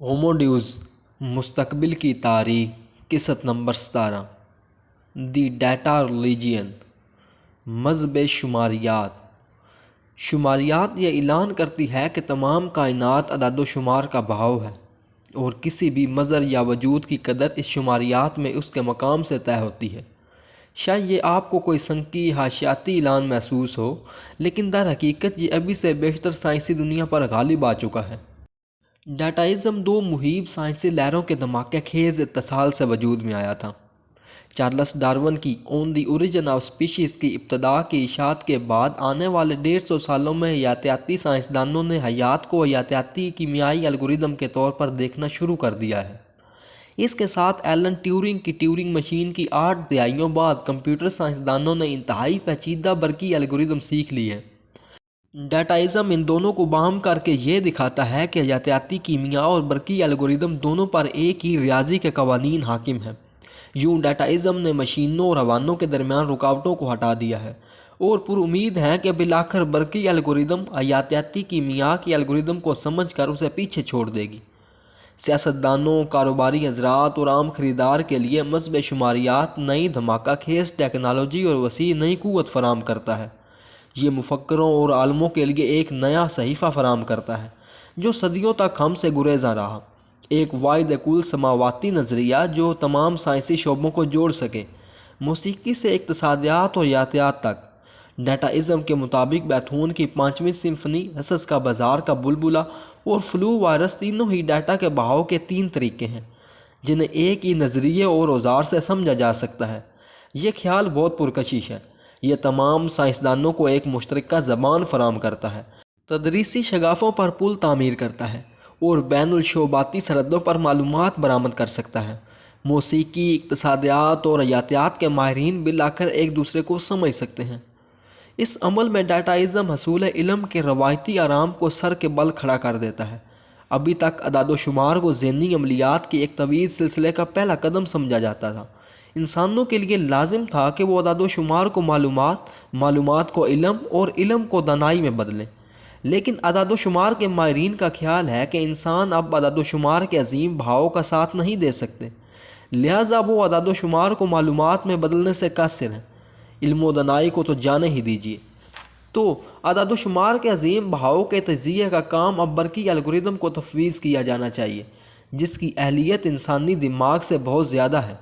Homo dues مستقبل کی تاریخ قسط نمبر 17 دی ڈیٹا ریلیجن مذہب شماریات یہ اعلان کرتی ہے کہ تمام کائنات اعداد و شمار کا بہاؤ ہے اور کسی بھی مظہر یا وجود کی قدر اس شماریات میں اس کے مقام سے طے ہوتی ہے۔ شاید یہ آپ کو کوئی سنکی حاشیاتی اعلان محسوس ہو، لیکن در حقیقت یہ ابھی سے بیشتر سائنسی دنیا پر غالب آ چکا ہے۔ ڈیٹائزم دو مہیب سائنسی لہروں کے دھماکہ خیز اتصال سے وجود میں آیا تھا۔ چارلس ڈارون کی آن دی اوریجن آف اسپیشیز کی ابتدا کی اشاعت کے بعد آنے والے 150 سالوں میں حیاتیاتی سائنسدانوں نے حیات کو حیاتیاتی کیمیائی الگوریدم کے طور پر دیکھنا شروع کر دیا ہے۔ اس کے ساتھ ایلن ٹیورنگ کی ٹیورنگ مشین کی 8 دہائیوں بعد کمپیوٹر سائنسدانوں نے انتہائی پیچیدہ برقی الگوریدم سیکھ لی ہے۔ ڈیٹائزم ان دونوں کو باہم کر کے یہ دکھاتا ہے کہ حیاتیاتی کیمیا اور برقی الگوریدم دونوں پر ایک ہی ریاضی کے قوانین حاکم ہیں۔ یوں ڈیٹائزم نے مشینوں اور حیوانوں کے درمیان رکاوٹوں کو ہٹا دیا ہے اور پر امید ہے کہ بالآخر برقی الگوریدم حیاتیاتی کیمیا کی الگوریدم کو سمجھ کر اسے پیچھے چھوڑ دے گی۔ سیاستدانوں، کاروباری حضرات اور عام خریدار کے لیے مذہب شماریات نئی دھماکہ خیز ٹیکنالوجی اور وسیع نئی قوت فراہم کرتا ہے۔ یہ مفکروں اور عالموں کے لیے ایک نیا صحیفہ فراہم کرتا ہے جو صدیوں تک ہم سے گریزاں رہا، ایک واحد کل سماواتی نظریہ جو تمام سائنسی شعبوں کو جوڑ سکے، موسیقی سے اقتصادیات اور حیاتیات تک۔ ڈیٹائزم کے مطابق بیتھون کی 5ویں سمفنی، حصص کا بازار کا بلبلہ اور فلو وائرس تینوں ہی ڈیٹا کے بہاؤ کے 3 طریقے ہیں جنہیں ایک ہی نظریے اور اوزار سے سمجھا جا سکتا ہے۔ یہ خیال بہت پرکشش ہے۔ یہ تمام سائنسدانوں کو ایک مشترکہ زبان فراہم کرتا ہے، تدریسی شگافوں پر پل تعمیر کرتا ہے اور بین الشعباتی سرحدوں پر معلومات برآمد کر سکتا ہے۔ موسیقی، اقتصادیات اور حیاتیات کے ماہرین بالآخر ایک دوسرے کو سمجھ سکتے ہیں۔ اس عمل میں ڈیٹائزم حصول علم کے روایتی آرام کو سر کے بل کھڑا کر دیتا ہے۔ ابھی تک اعداد و شمار کو ذہنی عملیات کے ایک طویل سلسلے کا پہلا قدم سمجھا جاتا تھا۔ انسانوں کے لیے لازم تھا کہ وہ اعداد و شمار کو معلومات کو علم اور علم کو دانائی میں بدلیں، لیکن اعداد و شمار کے ماہرین کا خیال ہے کہ انسان اب اعداد و شمار کے عظیم بہاؤ کا ساتھ نہیں دے سکتے، لہٰذا وہ اعداد و شمار کو معلومات میں بدلنے سے قاصر ہیں۔ علم و دانائی کو تو جانے ہی دیجیے۔ تو اعداد و شمار کے عظیم بہاؤ کے تجزیے کا کام اب برقی الگوریدم کو تفویض کیا جانا چاہیے، جس کی اہلیت انسانی دماغ سے بہت زیادہ ہے۔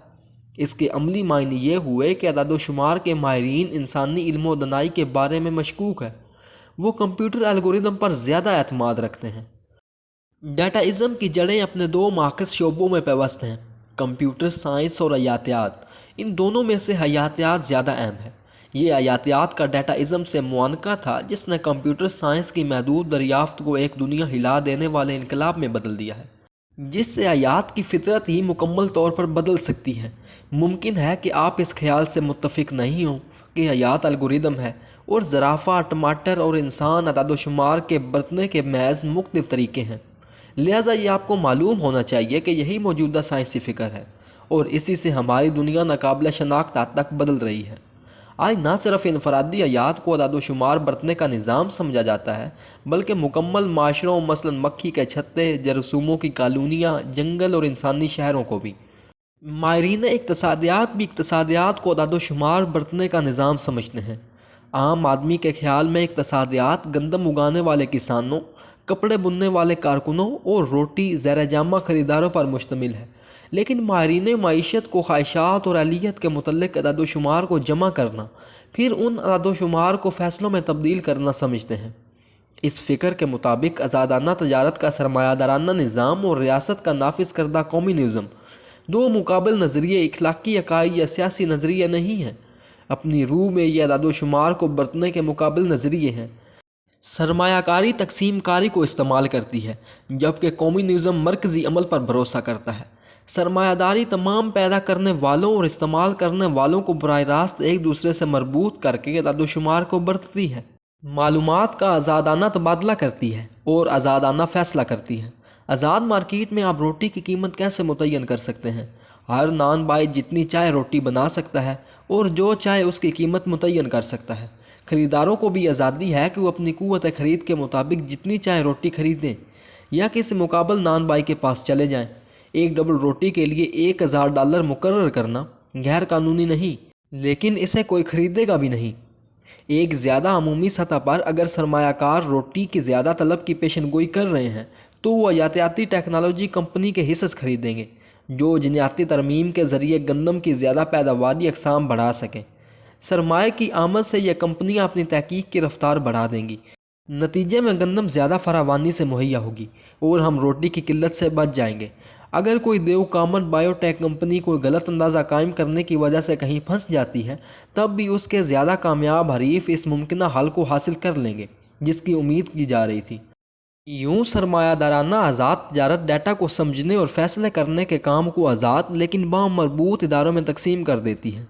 اس کے عملی معنی یہ ہوئے کہ اعداد و شمار کے ماہرین انسانی علم و دانائی کے بارے میں مشکوک ہیں، وہ کمپیوٹر الگوریدم پر زیادہ اعتماد رکھتے ہیں۔ ڈیٹائزم کی جڑیں اپنے 2 ماخذ شعبوں میں پیوست ہیں، کمپیوٹر سائنس اور حیاتیات۔ ان دونوں میں سے حیاتیات زیادہ اہم ہے۔ یہ حیاتیات کا ڈیٹائزم سے موانقہ تھا جس نے کمپیوٹر سائنس کی محدود دریافت کو ایک دنیا ہلا دینے والے انقلاب میں بدل دیا ہے، جس سے حیات کی فطرت ہی مکمل طور پر بدل سکتی ہے۔ ممکن ہے کہ آپ اس خیال سے متفق نہیں ہوں کہ حیات الگوریدم ہے اور زرافہ، ٹماٹر اور انسان اعداد و شمار کے برتنے کے محض مختلف طریقے ہیں۔ لہٰذا یہ آپ کو معلوم ہونا چاہیے کہ یہی موجودہ سائنسی فکر ہے اور اسی سے ہماری دنیا ناقابل شناخت حد تک بدل رہی ہے۔ آج نہ صرف انفرادی حیات کو اعداد و شمار برتنے کا نظام سمجھا جاتا ہے، بلکہ مکمل معاشروں مثلاً مکھی کے چھتے، جراثیموں کی کالونیاں، جنگل اور انسانی شہروں کو بھی۔ ماہرین اقتصادیات بھی اقتصادیات کو اعداد و شمار برتنے کا نظام سمجھتے ہیں۔ عام آدمی کے خیال میں اقتصادیات گندم اگانے والے کسانوں، کپڑے بننے والے کارکنوں اور روٹی زیر جامہ خریداروں پر مشتمل ہے، لیکن ماہرین معیشت کو خواہشات اور اہلیت کے متعلق اعداد و شمار کو جمع کرنا، پھر ان اعداد و شمار کو فیصلوں میں تبدیل کرنا سمجھتے ہیں۔ اس فکر کے مطابق آزادانہ تجارت کا سرمایہ دارانہ نظام اور ریاست کا نافذ کردہ قومی نظم 2 مقابل نظریے، اخلاقی عقائد یا سیاسی نظریے نہیں ہیں۔ اپنی روح میں یہ اعداد و شمار کو برتنے کے مقابل نظریے ہیں۔ سرمایہ کاری تقسیم کاری کو استعمال کرتی ہے، جبکہ قومی نظم مرکزی عمل پر بھروسہ کرتا ہے۔ سرمایہ داری تمام پیدا کرنے والوں اور استعمال کرنے والوں کو براہ راست ایک دوسرے سے مربوط کر کے اعداد و شمار کو برتتی ہے، معلومات کا آزادانہ تبادلہ کرتی ہے اور آزادانہ فیصلہ کرتی ہے۔ آزاد مارکیٹ میں آپ روٹی کی قیمت کیسے متعین کر سکتے ہیں؟ ہر نان بائی جتنی چاہے روٹی بنا سکتا ہے اور جو چاہے اس کی قیمت متعین کر سکتا ہے۔ خریداروں کو بھی آزادی ہے کہ وہ اپنی قوت خرید کے مطابق جتنی چاہے روٹی خریدیں۔ یا کسی مقابل نان بائی کے پاس چلے جائیں۔ ایک ڈبل روٹی کے لیے $1000 مقرر کرنا غیر قانونی نہیں، لیکن اسے کوئی خریدے گا بھی نہیں۔ ایک زیادہ عمومی سطح پر اگر سرمایہ کار روٹی کی زیادہ طلب کی پیشن گوئی کر رہے ہیں تو وہ یاتیاتی ٹیکنالوجی کمپنی کے حصص خریدیں گے جو جینیاتی ترمیم کے ذریعے گندم کی زیادہ پیداواری اقسام بڑھا سکیں۔ سرمایہ کی آمد سے یہ کمپنیاں اپنی تحقیق کی رفتار بڑھا دیں گی۔ نتیجے میں گندم زیادہ فراوانی سے مہیا ہوگی اور ہم روٹی کی قلت سے بچ جائیں گے۔ اگر کوئی دیو کامن بائیو ٹیک کمپنی کوئی غلط اندازہ قائم کرنے کی وجہ سے کہیں پھنس جاتی ہے، تب بھی اس کے زیادہ کامیاب حریف اس ممکنہ حل کو حاصل کر لیں گے جس کی امید کی جا رہی تھی۔ یوں سرمایہ دارانہ آزاد تجارت ڈیٹا کو سمجھنے اور فیصلے کرنے کے کام کو آزاد لیکن مربوط اداروں میں تقسیم کر دیتی ہے۔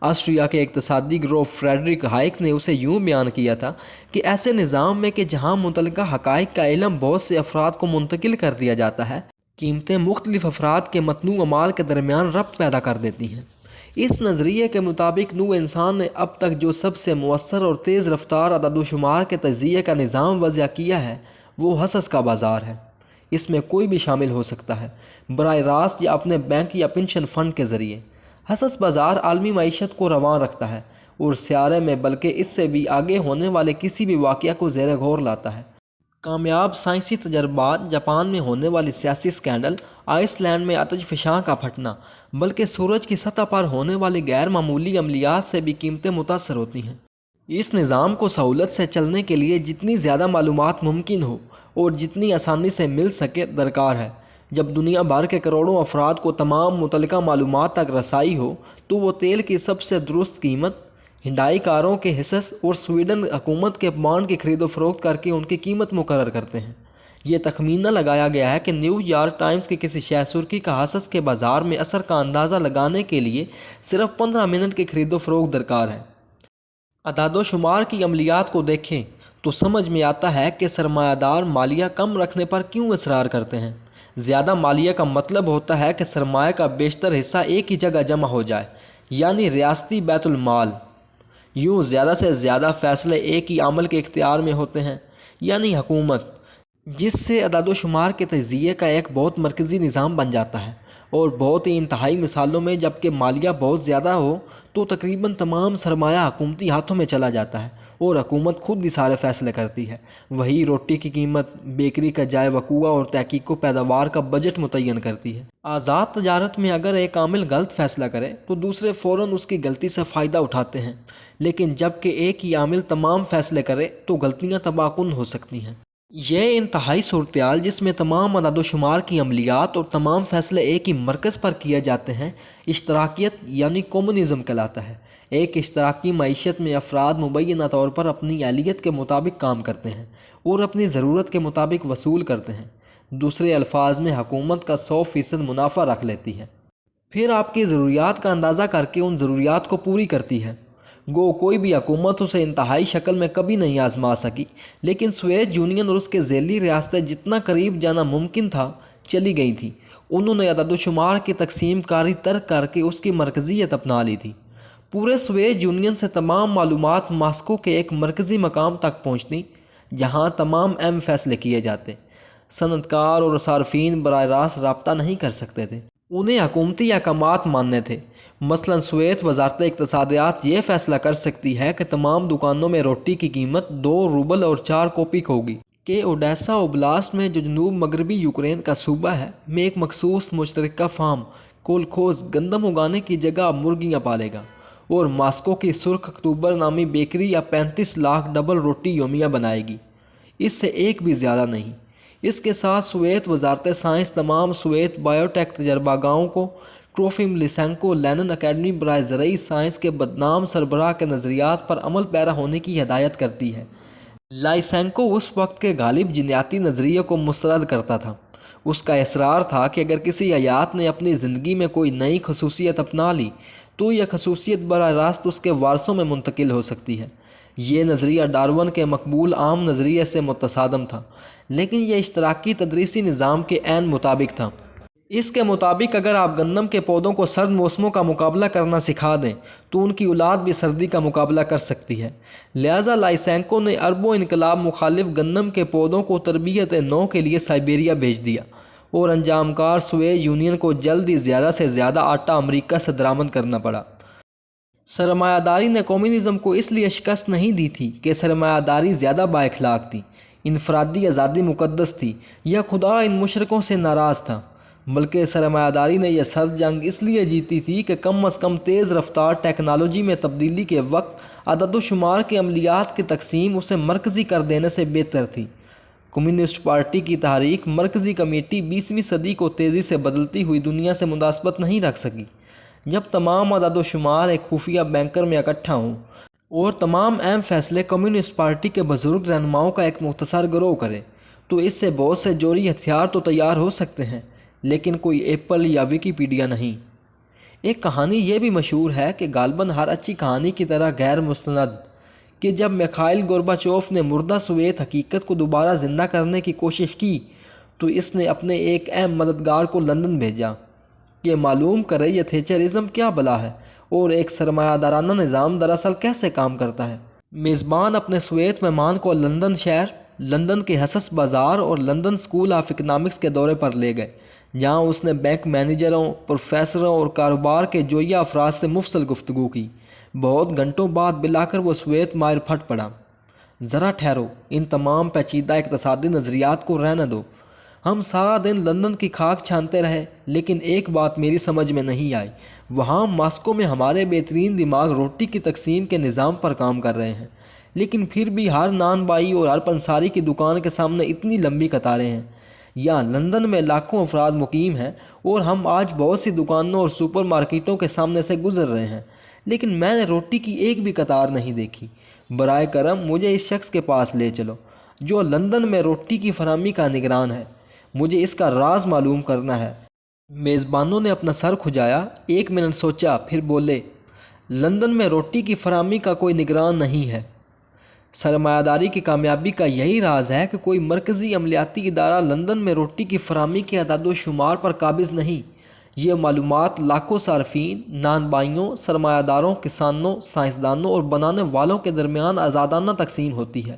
آسٹریا کے اقتصادی گروہ فریڈرک ہائیک نے اسے یوں بیان کیا تھا کہ ایسے نظام میں کہ جہاں متعلقہ حقائق کا علم بہت سے افراد کو منتقل کر دیا جاتا ہے، قیمتیں مختلف افراد کے متنوع اعمال کے درمیان ربط پیدا کر دیتی ہیں۔ اس نظریے کے مطابق نوع انسان نے اب تک جو سب سے مؤثر اور تیز رفتار اعداد و شمار کے تجزیے کا نظام وضع کیا ہے وہ حصص کا بازار ہے۔ اس میں کوئی بھی شامل ہو سکتا ہے، براہ راست یا اپنے بینک یا پنشن فنڈ کے ذریعے۔ حصص بازار عالمی معیشت کو رواں رکھتا ہے اور سیارے میں بلکہ اس سے بھی آگے ہونے والے کسی بھی واقعہ کو زیر غور لاتا ہے۔ کامیاب سائنسی تجربات، جاپان میں ہونے والی سیاسی اسکینڈل، آئس لینڈ میں آتش فشاں کا پھٹنا، بلکہ سورج کی سطح پر ہونے والی غیر معمولی عملیات سے بھی قیمتیں متاثر ہوتی ہیں۔ اس نظام کو سہولت سے چلنے کے لیے جتنی زیادہ معلومات ممکن ہو اور جتنی آسانی سے مل سکے درکار ہے۔ جب دنیا بھر کے کروڑوں افراد کو تمام متعلقہ معلومات تک رسائی ہو تو وہ تیل کی سب سے درست قیمت، ہنڈائی کاروں کے حصص اور سویڈن حکومت کے بانڈ کی خرید و فروخت کر کے ان کی قیمت مقرر کرتے ہیں۔ یہ تخمینہ لگایا گیا ہے کہ نیو یارک ٹائمز کی کسی شے سرخی کا حصص کے بازار میں اثر کا اندازہ لگانے کے لیے صرف 15 منٹ کی خرید و فروخت درکار ہے۔ اعداد و شمار کی عملیات کو دیکھیں تو سمجھ میں آتا ہے کہ سرمایہ دار مالیہ کم رکھنے پر کیوں اصرار کرتے ہیں۔ زیادہ مالیہ کا مطلب ہوتا ہے کہ سرمایہ کا بیشتر حصہ ایک ہی جگہ جمع ہو جائے، یعنی ریاستی بیت المال۔ یوں زیادہ سے زیادہ فیصلے ایک ہی عامل کے اختیار میں ہوتے ہیں، یعنی حکومت، جس سے اعداد و شمار کے تجزیے کا ایک بہت مرکزی نظام بن جاتا ہے۔ اور بہت ہی انتہائی مثالوں میں جب کہ مالیہ بہت زیادہ ہو تو تقریباً تمام سرمایہ حکومتی ہاتھوں میں چلا جاتا ہے اور حکومت خود ہی سارے فیصلے کرتی ہے۔ وہی روٹی کی قیمت، بیکری کا جائے وقوع اور تحقیق و پیداوار کا بجٹ متعین کرتی ہے۔ آزاد تجارت میں اگر ایک عامل غلط فیصلہ کرے تو دوسرے فوراً اس کی غلطی سے فائدہ اٹھاتے ہیں، لیکن جب کہ ایک ہی عامل تمام فیصلے کرے تو غلطیاں تباہ کن ہو سکتی ہیں۔ یہ انتہائی صورتحال جس میں تمام اعداد و شمار کی عملیات اور تمام فیصلے ایک ہی مرکز پر کیے جاتے ہیں، اشتراکیت یعنی کمیونزم کہلاتا ہے۔ ایک اشتراکی معیشت میں افراد مبینہ طور پر اپنی اہلیت کے مطابق کام کرتے ہیں اور اپنی ضرورت کے مطابق وصول کرتے ہیں۔ دوسرے الفاظ میں حکومت کا 100% منافع رکھ لیتی ہے، پھر آپ کی ضروریات کا اندازہ کر کے ان ضروریات کو پوری کرتی ہے۔ گو کوئی بھی حکومت اسے انتہائی شکل میں کبھی نہیں آزما سکی، لیکن سوویت یونین اور اس کے ذیلی ریاستیں جتنا قریب جانا ممکن تھا چلی گئی تھیں۔ انہوں نے اعداد و شمار کی تقسیم کاری ترک کر کے اس کی مرکزیت اپنا لی تھی۔ پورے سوویت یونین سے تمام معلومات ماسکو کے ایک مرکزی مقام تک پہنچتیں جہاں تمام اہم فیصلے کیے جاتے۔ صنعت کار اور صارفین براہ راست رابطہ نہیں کر سکتے تھے، انہیں حکومتی احکامات ماننے تھے۔ مثلاً سوویت وزارت اقتصادیات یہ فیصلہ کر سکتی ہے کہ تمام دکانوں میں روٹی کی قیمت 2 روبل اور 4 کوپیک ہوگی، کہ اوڈیسا اوبلاسٹ میں جو جنوب مغربی یوکرین کا صوبہ ہے میں ایک مخصوص مشترکہ فارم کولکھوز گندم اگانے کی جگہ مرغیاں پالے گا، اور ماسکو کی سرخ اکتوبر نامی بیکری یا 35 لاکھ ڈبل روٹی یومیہ بنائے گی، اس سے ایک بھی زیادہ نہیں۔ اس کے ساتھ سوویت وزارت سائنس تمام سوویت بائیو ٹیک تجربہ گاہوں کو ٹروفیم لیسینکو لینن اکیڈمی برائے زرعی سائنس کے بدنام سربراہ کے نظریات پر عمل پیرا ہونے کی ہدایت کرتی ہے۔ لائسینکو اس وقت کے غالب جینیاتی نظریے کو مسترد کرتا تھا۔ اس کا اصرار تھا کہ اگر کسی حیات نے اپنی زندگی میں کوئی نئی خصوصیت اپنا لی تو یہ خصوصیت براہ راست اس کے وارثوں میں منتقل ہو سکتی ہے۔ یہ نظریہ ڈارون کے مقبول عام نظریے سے متصادم تھا، لیکن یہ اشتراکی تدریسی نظام کے عین مطابق تھا۔ اس کے مطابق اگر آپ گندم کے پودوں کو سرد موسموں کا مقابلہ کرنا سکھا دیں تو ان کی اولاد بھی سردی کا مقابلہ کر سکتی ہے۔ لہٰذا لائسینکو نے اربوں انقلاب مخالف گندم کے پودوں کو تربیت نو کے لیے سائبیریا بھیج دیا اور انجام کار سوویت یونین کو جلد ہی زیادہ سے زیادہ آٹا امریکہ سے درآمد کرنا پڑا۔ سرمایہ داری نے کمیونزم کو اس لیے شکست نہیں دی تھی کہ سرمایہ داری زیادہ بااخلاق تھی، انفرادی آزادی مقدس تھی یا خدا ان مشرکوں سے ناراض تھا، بلکہ سرمایہ داری نے یہ سرد جنگ اس لیے جیتی تھی کہ کم از کم تیز رفتار ٹیکنالوجی میں تبدیلی کے وقت عدد و شمار کے عملیات کی تقسیم اسے مرکزی کر دینے سے بہتر تھی۔ کمیونسٹ پارٹی کی تحریک مرکزی کمیٹی 20ویں صدی کو تیزی سے بدلتی ہوئی دنیا سے مناسبت نہیں رکھ سکی۔ جب تمام عدد و شمار ایک خفیہ بینکر میں اکٹھا ہوں اور تمام اہم فیصلے کمیونسٹ پارٹی کے بزرگ رہنماؤں کا ایک مختصر گروہ کرے تو اس سے بہت سے جوہری ہتھیار تو تیار ہو سکتے ہیں، لیکن کوئی ایپل یا ویکیپیڈیا نہیں۔ ایک کہانی یہ بھی مشہور ہے کہ غالباً ہر اچھی کہانی کی طرح غیر مستند کہ جب میخائیل گورباچوف نے مردہ سوویت حقیقت کو دوبارہ زندہ کرنے کی کوشش کی تو اس نے اپنے ایک اہم مددگار کو لندن بھیجا کہ معلوم کرے یہ تھیچرزم کیا بلا ہے اور ایک سرمایہ دارانہ نظام دراصل کیسے کام کرتا ہے۔ میزبان اپنے سوویت مہمان کو لندن شہر، لندن کے حسس بازار اور لندن اسکول آف اکنامکس کے دورے پر لے گئے، جہاں اس نے بینک مینیجروں، پروفیسروں اور کاروبار کے جویہ افراد سے مفصل گفتگو کی۔ بہت گھنٹوں بعد بلا کر وہ سوویت ماہر پھٹ پڑا۔ ذرا ٹھہرو، ان تمام پیچیدہ اقتصادی نظریات کو رہنے دو۔ ہم سارا دن لندن کی خاک چھانتے رہے، لیکن ایک بات میری سمجھ میں نہیں آئی۔ وہاں ماسکو میں ہمارے بہترین دماغ روٹی کی تقسیم کے نظام پر کام کر رہے ہیں، لیکن پھر بھی ہر نان بائی اور ہر پنساری کی دکان کے سامنے اتنی لمبی قطاریں ہیں۔ یہاں لندن میں لاکھوں افراد مقیم ہیں اور ہم آج بہت سی دکانوں اور سپر مارکیٹوں کے سامنے سے گزر رہے ہیں، لیکن میں نے روٹی کی ایک بھی قطار نہیں دیکھی۔ برائے کرم مجھے اس شخص کے پاس لے چلو جو لندن میں روٹی کی فراہمی کا نگران ہے، مجھے اس کا راز معلوم کرنا ہے۔ میزبانوں نے اپنا سر کھجایا، 1 منٹ سوچا، پھر بولے، لندن میں روٹی کی فراہمی کا کوئی نگران نہیں ہے۔ سرمایہ داری کی کامیابی کا یہی راز ہے کہ کوئی مرکزی عملیاتی ادارہ لندن میں روٹی کی فراہمی کے اعداد و شمار پر قابض نہیں۔ یہ معلومات لاکھوں صارفین، نان بائیوں، سرمایہ داروں، کسانوں، سائنسدانوں اور بنانے والوں کے درمیان آزادانہ تقسیم ہوتی ہے۔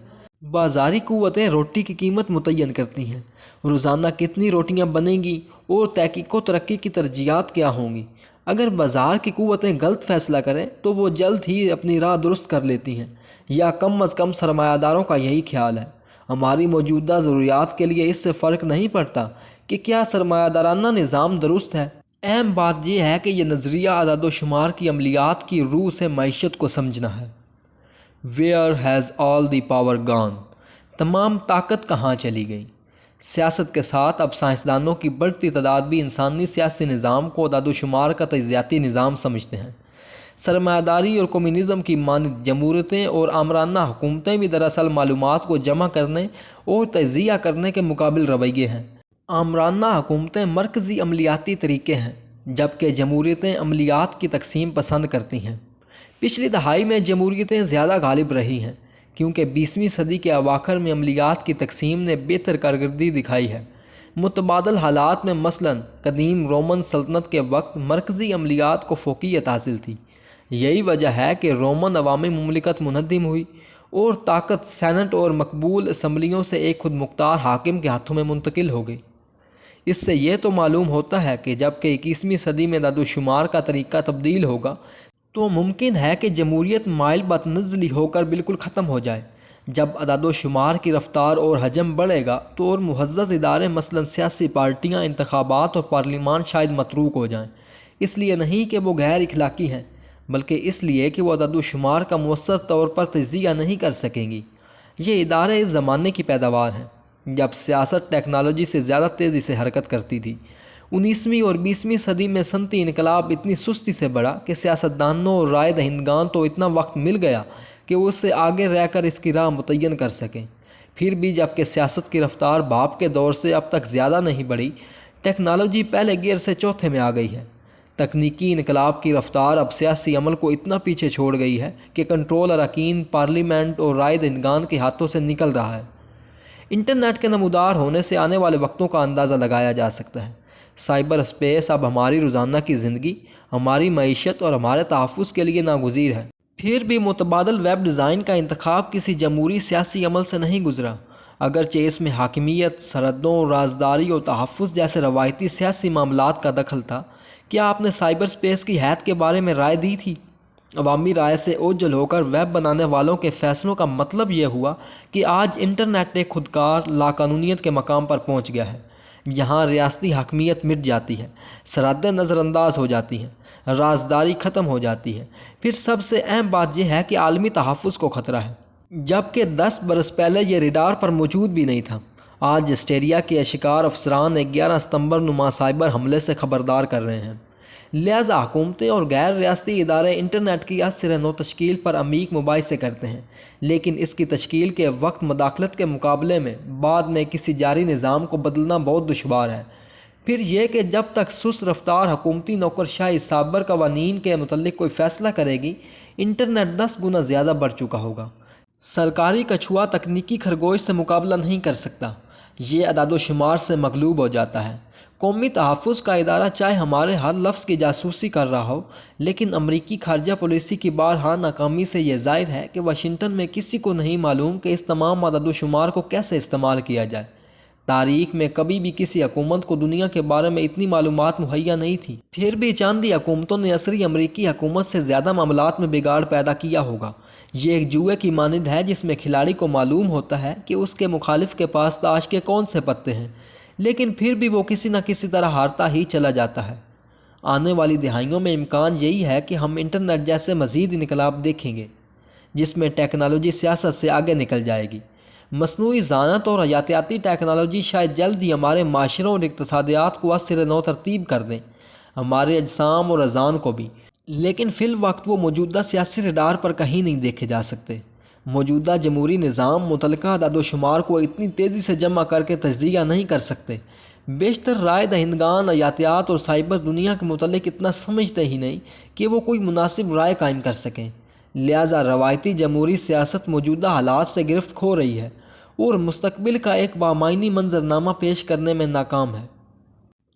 بازاری قوتیں روٹی کی قیمت متعین کرتی ہیں، روزانہ کتنی روٹیاں بنیں گی اور تحقیق و ترقی کی ترجیحات کیا ہوں گی۔ اگر بازار کی قوتیں غلط فیصلہ کریں تو وہ جلد ہی اپنی راہ درست کر لیتی ہیں، یا کم از کم سرمایہ داروں کا یہی خیال ہے۔ ہماری موجودہ ضروریات کے لیے اس سے فرق نہیں پڑتا کہ کیا سرمایہ دارانہ نظام درست ہے۔ اہم بات یہ ہے کہ یہ نظریہ اعداد و شمار کی عملیات کی روح سے معیشت کو سمجھنا ہے۔ Where has all the power gone؟ تمام طاقت کہاں چلی گئی؟ سیاست کے ساتھ اب سائنسدانوں کی بڑھتی تعداد بھی انسانی سیاسی نظام کو اعداد و شمار کا تجزیاتی نظام سمجھتے ہیں۔ سرمایہ داری اور کمیونزم کی مانند جمہوریتیں اور آمرانہ حکومتیں بھی دراصل معلومات کو جمع کرنے اور تجزیہ کرنے کے مقابل رویے ہیں۔ آمرانہ حکومتیں مرکزی عملیاتی طریقے ہیں، جبکہ جمہوریتیں عملیات کی تقسیم پسند کرتی ہیں۔ پچھلی دہائی میں جمہوریتیں زیادہ غالب رہی ہیں کیونکہ 20ویں صدی کے اواخر میں عملیات کی تقسیم نے بہتر کارکردگی دکھائی ہے۔ متبادل حالات میں مثلاً قدیم رومن سلطنت کے وقت مرکزی عملیات کو فوقیت حاصل تھی۔ یہی وجہ ہے کہ رومن عوامی مملکت منہدم ہوئی اور طاقت سینٹ اور مقبول اسمبلیوں سے ایک خود مختار حاکم کے ہاتھوں میں منتقل ہو گئی۔ اس سے یہ تو معلوم ہوتا ہے کہ جب کہ 21ویں صدی میں اعداد و شمار کا طریقہ تبدیل ہوگا تو ممکن ہے کہ جمہوریت مائل بتنزلی ہو کر بالکل ختم ہو جائے۔ جب اعداد و شمار کی رفتار اور حجم بڑھے گا تو اور معزز ادارے مثلاً سیاسی پارٹیاں، انتخابات اور پارلیمان شاید متروک ہو جائیں، اس لیے نہیں کہ وہ غیر اخلاقی ہیں، بلکہ اس لیے کہ وہ اعداد و شمار کا مؤثر طور پر تجزیہ نہیں کر سکیں گی۔ یہ ادارے اس زمانے کی پیداوار ہیں جب سیاست ٹیکنالوجی سے زیادہ تیزی سے حرکت کرتی تھی۔ 19ویں اور 20ویں صدی میں صنعتی انقلاب اتنی سستی سے بڑھا کہ سیاستدانوں اور رائے دہندگان تو اتنا وقت مل گیا کہ وہ اس سے آگے رہ کر اس کی راہ متعین کر سکیں۔ پھر بھی جب کہ سیاست کی رفتار بھاپ کے دور سے اب تک زیادہ نہیں بڑھی، ٹیکنالوجی پہلے گیئر سے چوتھے میں آ گئی ہے۔ تکنیکی انقلاب کی رفتار اب سیاسی عمل کو اتنا پیچھے چھوڑ گئی ہے کہ کنٹرول اراکین، پارلیمنٹ اور رائے دہندگان کے ہاتھوں سے نکل رہا ہے۔ انٹرنیٹ کے نمودار ہونے سے آنے والے وقتوں کا اندازہ لگایا جا سکتا ہے۔ سائبر اسپیس اب ہماری روزانہ کی زندگی، ہماری معیشت اور ہمارے تحفظ کے لیے ناگزیر ہے۔ پھر بھی متبادل ویب ڈیزائن کا انتخاب کسی جمہوری سیاسی عمل سے نہیں گزرا، اگرچہ اس میں حاکمیت، سرحدوں، رازداری اور تحفظ جیسے روایتی سیاسی معاملات کا دخل تھا۔ کیا آپ نے سائبر اسپیس کی حیثیت کے بارے میں رائے دی تھی؟ عوامی رائے سے اوجھل ہو کر ویب بنانے والوں کے فیصلوں کا مطلب یہ ہوا کہ آج انٹرنیٹ ایک خودکار لاقانونیت کے مقام پر پہنچ گیا ہے، جہاں ریاستی حاکمیت مٹ جاتی ہے، سرحدیں نظر انداز ہو جاتی ہیں، رازداری ختم ہو جاتی ہے۔ پھر سب سے اہم بات یہ ہے کہ عالمی تحفظ کو خطرہ ہے، جبکہ 10 برس پہلے یہ ریڈار پر موجود بھی نہیں تھا۔ آج اسٹیریا کے شکار افسران 11 ستمبر نما سائبر حملے سے خبردار کر رہے ہیں، لہذا حکومتیں اور غیر ریاستی ادارے انٹرنیٹ کی از سر نو تشکیل پر عمیق مباحثے کرتے ہیں، لیکن اس کی تشکیل کے وقت مداخلت کے مقابلے میں بعد میں کسی جاری نظام کو بدلنا بہت دشوار ہے۔ پھر یہ کہ جب تک سست رفتار حکومتی نوکرشاہی سائبر قوانین کے متعلق کوئی فیصلہ کرے گی، انٹرنیٹ 10 گنا زیادہ بڑھ چکا ہوگا۔ سرکاری کچھوا تکنیکی خرگوش سے مقابلہ نہیں کر سکتا، یہ اعداد و شمار سے مغلوب ہو جاتا ہے۔ قومی تحفظ کا ادارہ چاہے ہمارے ہر لفظ کی جاسوسی کر رہا ہو، لیکن امریکی خارجہ پالیسی کی بارہا ناکامی سے یہ ظاہر ہے کہ واشنگٹن میں کسی کو نہیں معلوم کہ اس تمام اعداد و شمار کو کیسے استعمال کیا جائے۔ تاریخ میں کبھی بھی کسی حکومت کو دنیا کے بارے میں اتنی معلومات مہیا نہیں تھی، پھر بھی چاندی حکومتوں نے عصری امریکی حکومت سے زیادہ معاملات میں بگاڑ پیدا کیا ہوگا۔ یہ ایک جوئے کی مانند ہے جس میں کھلاڑی کو معلوم ہوتا ہے کہ اس کے مخالف کے پاس تاش کے کون سے پتے ہیں، لیکن پھر بھی وہ کسی نہ کسی طرح ہارتا ہی چلا جاتا ہے۔ آنے والی دہائیوں میں امکان یہی ہے کہ ہم انٹرنیٹ جیسے مزید انقلاب دیکھیں گے، جس میں ٹیکنالوجی سیاست سے آگے نکل جائے گی۔ مصنوعی ذہانت اور حیاتیاتی ٹیکنالوجی شاید جلد ہی ہمارے معاشروں اور اقتصادیات کو از سر نو ترتیب کر دیں، ہمارے اجسام اور اذہان کو بھی، لیکن فی الوقت وہ موجودہ سیاسی ریڈار پر کہیں نہیں دیکھے جا سکتے۔ موجودہ جمہوری نظام متعلقہ اعداد و شمار کو اتنی تیزی سے جمع کر کے تجزیہ نہیں کر سکتے۔ بیشتر رائے دہندگان حیاتیات اور سائبر دنیا کے متعلق اتنا سمجھتے ہی نہیں کہ وہ کوئی مناسب رائے قائم کر سکیں، لہٰذا روایتی جمہوری سیاست موجودہ حالات سے گرفت کھو رہی ہے اور مستقبل کا ایک بامعنی منظرنامہ پیش کرنے میں ناکام ہے۔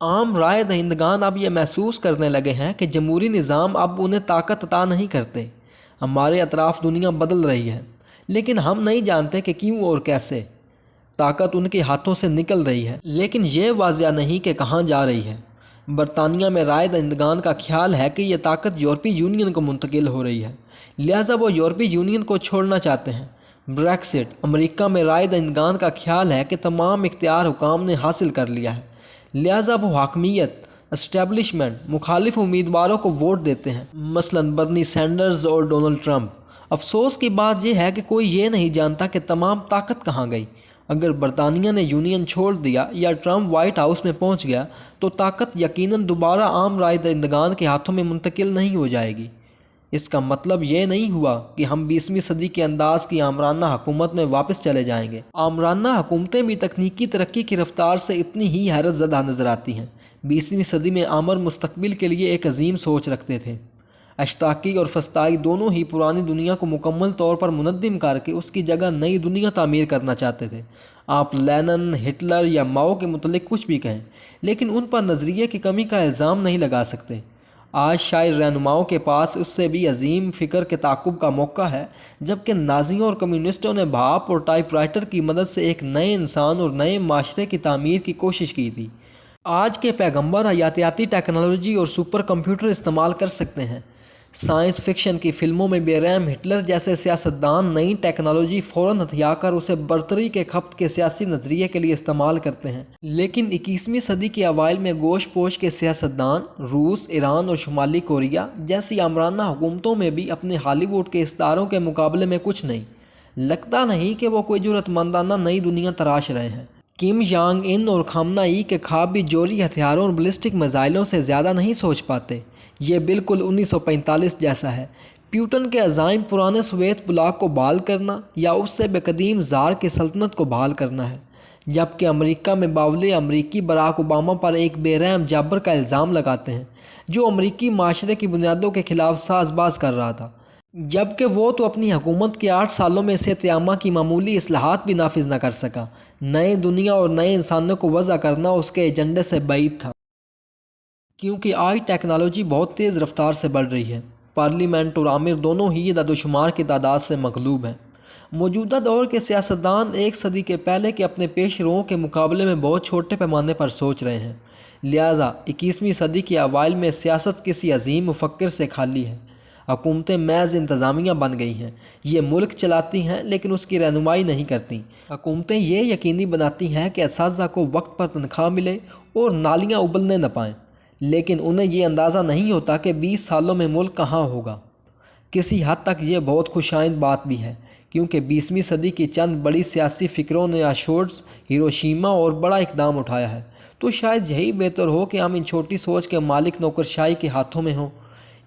عام رائے دہندگان اب یہ محسوس کرنے لگے ہیں کہ جمہوری نظام اب انہیں طاقت عطا نہیں کرتے۔ ہمارے اطراف دنیا بدل رہی ہے، لیکن ہم نہیں جانتے کہ کیوں اور کیسے۔ طاقت ان کے ہاتھوں سے نکل رہی ہے، لیکن یہ واضح نہیں کہ کہاں جا رہی ہے۔ برطانیہ میں رائے دہندگان کا خیال ہے کہ یہ طاقت یورپی یونین کو منتقل ہو رہی ہے، لہٰذا وہ یورپی یونین کو چھوڑنا چاہتے ہیں۔ بریکسٹ امریکہ میں رائے دہندگان کا خیال ہے کہ تمام اختیار حکام نے حاصل کر لیا ہے، لہٰذا وہ حاکمیت، اسٹیبلشمنٹ، مخالف امیدواروں کو ووٹ دیتے ہیں، مثلاً برنی سینڈرز اور ڈونلڈ ٹرمپ۔ افسوس کی بات یہ ہے کہ کوئی یہ نہیں جانتا کہ تمام طاقت کہاں گئی۔ اگر برطانیہ نے یونین چھوڑ دیا یا ٹرمپ وائٹ ہاؤس میں پہنچ گیا تو طاقت یقیناً دوبارہ عام رائے دہندگان کے ہاتھوں میں منتقل نہیں ہو جائے گی۔ اس کا مطلب یہ نہیں ہوا کہ ہم 20ویں صدی کے انداز کی آمرانہ حکومت میں واپس چلے جائیں گے۔ آمرانہ حکومتیں بھی تکنیکی ترقی کی رفتار سے اتنی ہی حیرت زدہ نظر آتی ہیں۔ 20ویں صدی میں آمر مستقبل کے لیے ایک عظیم سوچ رکھتے تھے۔ اشتاقی اور فسطائی دونوں ہی پرانی دنیا کو مکمل طور پر منہدم کر کے اس کی جگہ نئی دنیا تعمیر کرنا چاہتے تھے۔ آپ لینن، ہٹلر یا ماؤ کے متعلق کچھ بھی کہیں، لیکن ان پر نظریے کی کمی کا الزام نہیں لگا سکتے۔ آج شاید رہنماؤں کے پاس اس سے بھی عظیم فکر کے تعاقب کا موقع ہے، جبکہ نازیوں اور کمیونسٹوں نے بھاپ اور ٹائپ رائٹر کی مدد سے ایک نئے انسان اور نئے معاشرے کی تعمیر کی کوشش کی تھی۔ آج کے پیغمبر حیاتیاتی ٹیکنالوجی اور سپر کمپیوٹر استعمال کر سکتے ہیں۔ سائنس فکشن کی فلموں میں بے رحم ہٹلر جیسے سیاستدان نئی ٹیکنالوجی فوراً ہتھیا کر اسے برتری کے کھپت کے سیاسی نظریے کے لیے استعمال کرتے ہیں، لیکن 21ویں صدی کے اوائل میں گوش پوش کے سیاستدان روس، ایران اور شمالی کوریا جیسی آمرانہ حکومتوں میں بھی اپنے ہالی ووڈ کے ستاروں کے مقابلے میں کچھ نہیں۔ لگتا نہیں کہ وہ کوئی جرأت مندانہ نئی دنیا تراش رہے ہیں۔ کم جانگ ان اور خامنہ ای کے خواب بھی جوہری ہتھیاروں اور بلسٹک میزائلوں سے زیادہ نہیں سوچ پاتے۔ یہ بالکل 1945 جیسا ہے۔ پیوٹن کے عزائم پرانے سوویت بلاک کو بحال کرنا یا اس سے بے قدیم زار کی سلطنت کو بحال کرنا ہے، جبکہ امریکہ میں باولے امریکی براک اوباما پر ایک بے رحم جابر کا الزام لگاتے ہیں جو امریکی معاشرے کی بنیادوں کے خلاف ساز باز کر رہا تھا، جبکہ وہ تو اپنی حکومت کے 8 سالوں میں صحت عامہ کی معمولی اصلاحات بھی نافذ نہ کر سکا۔ نئے دنیا اور نئے انسانوں کو وضع کرنا اس کے ایجنڈے سے بعید تھا۔ کیونکہ آج ٹیکنالوجی بہت تیز رفتار سے بڑھ رہی ہے۔ پارلیمنٹ اور آمر دونوں ہی اعداد و شمار کی تعداد سے مغلوب ہیں۔ موجودہ دور کے سیاستدان ایک صدی کے پہلے کے اپنے پیش روؤں کے مقابلے میں بہت چھوٹے پیمانے پر سوچ رہے ہیں، لہٰذا 21ویں صدی کے اوائل میں سیاست کسی عظیم مفکر سے خالی ہے۔ حکومتیں محض انتظامیہ بن گئی ہیں، یہ ملک چلاتی ہیں لیکن اس کی رہنمائی نہیں کرتی۔ حکومتیں یہ یقینی بناتی ہیں کہ اساتذہ کو وقت پر تنخواہ ملے اور نالیاں ابلنے نہ پائیں، لیکن انہیں یہ اندازہ نہیں ہوتا کہ 20 سالوں میں ملک کہاں ہوگا۔ کسی حد تک یہ بہت خوش آئند بات بھی ہے، کیونکہ 20ویں صدی کی چند بڑی سیاسی فکروں نے آشورٹس، ہیروشیما اور بڑا اقدام اٹھایا ہے، تو شاید یہی بہتر ہو کہ ہم ان چھوٹی سوچ کے مالک نوکرشاہی کے ہاتھوں میں ہوں۔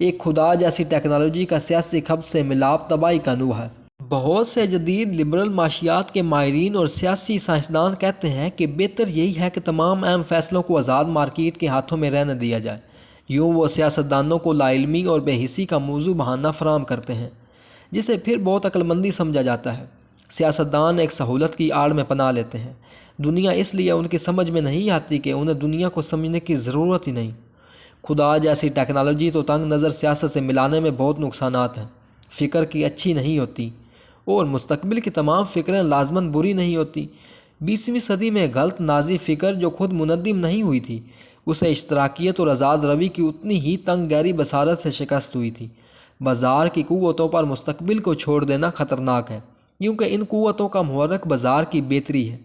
ایک خدا جیسی ٹیکنالوجی کا سیاسی خب سے ملاپ تباہی کا نوح ہے۔ بہت سے جدید لبرل معاشیات کے ماہرین اور سیاسی سائنسدان کہتے ہیں کہ بہتر یہی ہے کہ تمام اہم فیصلوں کو آزاد مارکیٹ کے ہاتھوں میں رہنے دیا جائے۔ یوں وہ سیاستدانوں کو لا علمی اور بے حسی کا موضوع بہانہ فراہم کرتے ہیں، جسے پھر بہت عقل مندی سمجھا جاتا ہے۔ سیاستدان ایک سہولت کی آڑ میں پناہ لیتے ہیں۔ دنیا اس لیے ان کی سمجھ میں نہیں آتی کہ انہیں دنیا کو سمجھنے کی ضرورت ہی نہیں۔ خدا جیسی ٹیکنالوجی تو تنگ نظر سیاست سے ملانے میں بہت نقصانات ہیں۔ فکر کی اچھی نہیں ہوتی اور مستقبل کی تمام فکریں لازماً بری نہیں ہوتی۔ 20ویں صدی میں غلط نازی فکر جو خود مندم نہیں ہوئی تھی، اسے اشتراکیت اور آزاد روی کی اتنی ہی تنگ گہری بصارت سے شکست ہوئی تھی۔ بازار کی قوتوں پر مستقبل کو چھوڑ دینا خطرناک ہے، کیونکہ ان قوتوں کا محرک بازار کی بہتری ہے،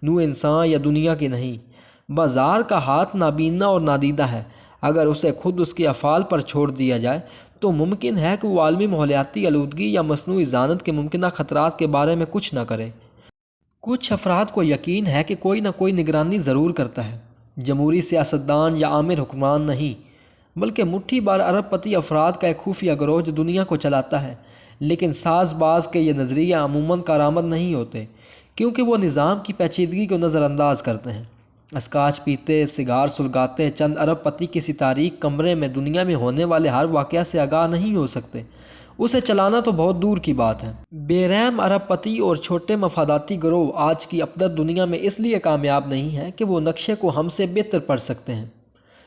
نو انسان یا دنیا کی نہیں۔ بازار کا ہاتھ نابینا اور نادیدہ ہے۔ اگر اسے خود اس کے افعال پر چھوڑ دیا جائے تو ممکن ہے کہ وہ عالمی ماحولیاتی آلودگی یا مصنوعی ذہانت کے ممکنہ خطرات کے بارے میں کچھ نہ کرے۔ کچھ افراد کو یقین ہے کہ کوئی نہ کوئی نگرانی ضرور کرتا ہے، جمہوری سیاستدان یا عامر حکمران نہیں، بلکہ مٹھی بھر ارب پتی افراد کا ایک خفیہ گروہ جو دنیا کو چلاتا ہے۔ لیکن ساز باز کے یہ نظریے عموماً کارآمد نہیں ہوتے، کیونکہ وہ نظام کی پیچیدگی کو نظر انداز کرتے ہیں۔ اسکاچ پیتے، سگار سلگاتے چند ارب پتی کسی تاریک کمرے میں دنیا میں ہونے والے ہر واقعہ سے آگاہ نہیں ہو سکتے، اسے چلانا تو بہت دور کی بات ہے۔ بے رحم ارب پتی اور چھوٹے مفاداتی گروہ آج کی ابتر دنیا میں اس لیے کامیاب نہیں ہیں کہ وہ نقشے کو ہم سے بہتر پڑھ سکتے ہیں،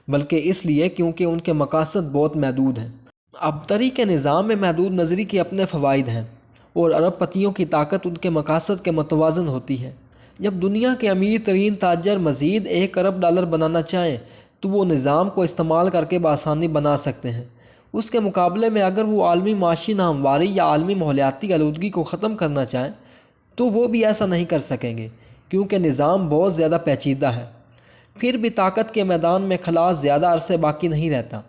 بلکہ اس لیے کیونکہ ان کے مقاصد بہت محدود ہیں۔ ابتری کے نظام میں محدود نظری کے اپنے فوائد ہیں، اور ارب پتیوں کی طاقت ان کے مقاصد کے متوازن ہوتی ہے۔ جب دنیا کے امیر ترین تاجر مزید $1 ارب بنانا چاہیں تو وہ نظام کو استعمال کر کے بآسانی بنا سکتے ہیں۔ اس کے مقابلے میں اگر وہ عالمی معاشی ناہمواری یا عالمی ماحولیاتی آلودگی کو ختم کرنا چاہیں تو وہ بھی ایسا نہیں کر سکیں گے، کیونکہ نظام بہت زیادہ پیچیدہ ہے۔ پھر بھی طاقت کے میدان میں خلاص زیادہ عرصے باقی نہیں رہتا۔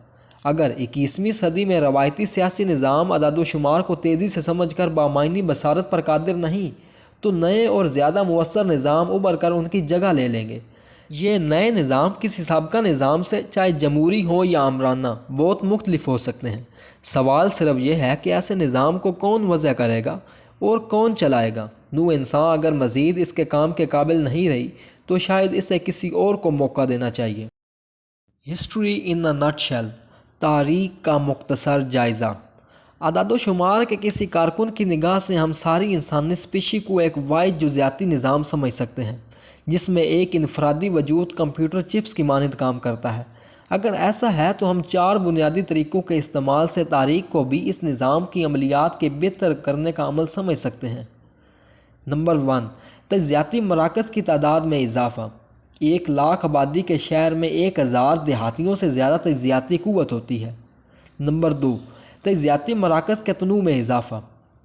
اگر 21ویں صدی میں روایتی سیاسی نظام اعداد و شمار کو تیزی سے سمجھ کر بامعنی بصارت پر قادر نہیں، تو نئے اور زیادہ مؤثر نظام ابھر کر ان کی جگہ لے لیں گے۔ یہ نئے نظام کسی سابقہ نظام سے، چاہے جمہوری ہو یا آمرانہ، بہت مختلف ہو سکتے ہیں۔ سوال صرف یہ ہے کہ ایسے نظام کو کون وضع کرے گا اور کون چلائے گا۔ نو انسان اگر مزید اس کے کام کے قابل نہیں رہی تو شاید اسے کسی اور کو موقع دینا چاہیے۔ ہسٹری ان اے نٹ شیل، تاریخ کا مختصر جائزہ۔ اعداد و شمار کے کسی کارکن کی نگاہ سے ہم ساری انسانی اسپیشی کو ایک واحد جزیاتی نظام سمجھ سکتے ہیں، جس میں ایک انفرادی وجود کمپیوٹر چپس کی مانند کام کرتا ہے۔ اگر ایسا ہے تو ہم 4 بنیادی طریقوں کے استعمال سے تاریخ کو بھی اس نظام کی عملیات کے بہتر کرنے کا عمل سمجھ سکتے ہیں۔ نمبر 1، تجزیاتی مراکز کی تعداد میں اضافہ۔ 1,00,000 آبادی کے شہر میں 1,000 دیہاتیوں سے زیادہ تجزیاتی قوت ہوتی ہے۔ نمبر 2، تجزیاتی مراکز کے تنوع میں اضافہ۔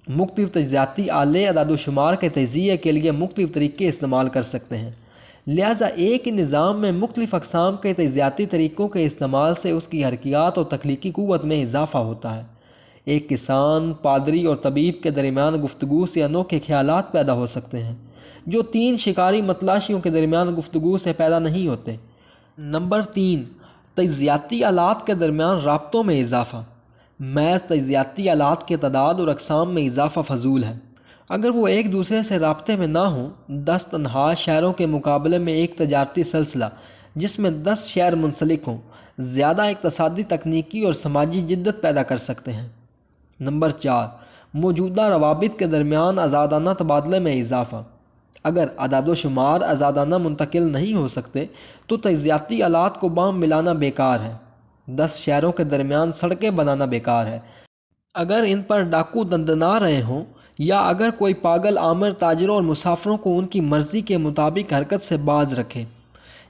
مختلف تجزیاتی آلے اعداد و شمار کے تجزیے کے لیے مختلف طریقے استعمال کر سکتے ہیں، لہٰذا ایک ہی نظام میں مختلف اقسام کے تجزیاتی طریقوں کے استعمال سے اس کی حرکیات اور تخلیقی قوت میں اضافہ ہوتا ہے۔ ایک کسان، پادری اور طبیب کے درمیان گفتگو سے انوکھے خیالات پیدا ہو سکتے ہیں، جو 3 شکاری متلاشیوں کے درمیان گفتگو سے پیدا نہیں ہوتے۔ نمبر 3، تجزیاتی آلات کے درمیان رابطوں میں اضافہ۔ محض تجزیاتی آلات کی تعداد اور اقسام میں اضافہ فضول ہے۔ اگر وہ ایک دوسرے سے رابطے میں نہ ہوں، 10 تنہا شہروں کے مقابلے میں ایک تجارتی سلسلہ جس میں 10 شہر منسلک ہوں، زیادہ اقتصادی، تکنیکی اور سماجی جدت پیدا کر سکتے ہیں۔ نمبر 4، موجودہ روابط کے درمیان آزادانہ تبادلے میں اضافہ۔ اگر اعداد و شمار آزادانہ منتقل نہیں ہو سکتے تو تجزیاتی آلات کو باہم ملانا بیکار ہے۔ 10 شہروں کے درمیان سڑکیں بنانا بیکار ہے اگر ان پر ڈاکو دندنا رہے ہوں، یا اگر کوئی پاگل آمر تاجروں اور مسافروں کو ان کی مرضی کے مطابق حرکت سے باز رکھے۔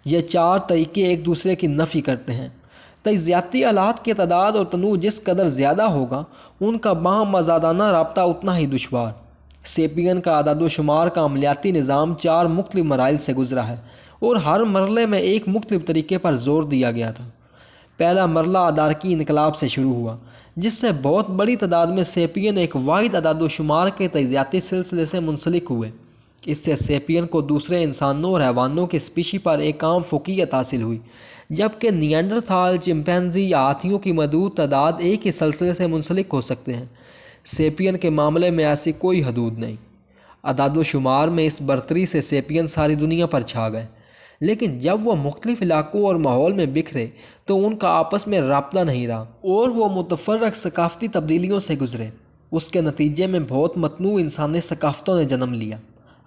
یہ 4 طریقے ایک دوسرے کی نفی کرتے ہیں۔ تجزیاتی آلات کی تعداد اور تنوع جس قدر زیادہ ہوگا، ان کا باہم آزادانہ رابطہ اتنا ہی دشوار۔ سیپین کا اعداد و شمار کا عملیاتی نظام 4 مختلف مراحل سے گزرا ہے، اور ہر مرحلے میں ایک مختلف طریقے پر زور دیا گیا تھا۔ پہلا مرحلہ ادارکی انقلاب سے شروع ہوا، جس سے بہت بڑی تعداد میں سیپین ایک واحد اعداد و شمار کے تجزیاتی سلسلے سے منسلک ہوئے۔ اس سے سیپین کو دوسرے انسانوں اور حیوانوں کی اسپیشی پر ایک عام فوقیت حاصل ہوئی، جبکہ نیانڈرتھال، چمپینزی یا ہاتھیوں کی محدود تعداد ایک ہی سلسلے سے منسلک ہو سکتے ہیں۔ سیپین کے معاملے میں ایسی کوئی حدود نہیں۔ اعداد و شمار میں اس برتری سے سیپین ساری دنیا پر چھا گئے، لیکن جب وہ مختلف علاقوں اور ماحول میں بکھرے تو ان کا آپس میں رابطہ نہیں رہا، اور وہ متفرق ثقافتی تبدیلیوں سے گزرے۔ اس کے نتیجے میں بہت متنوع انسانی ثقافتوں نے جنم لیا۔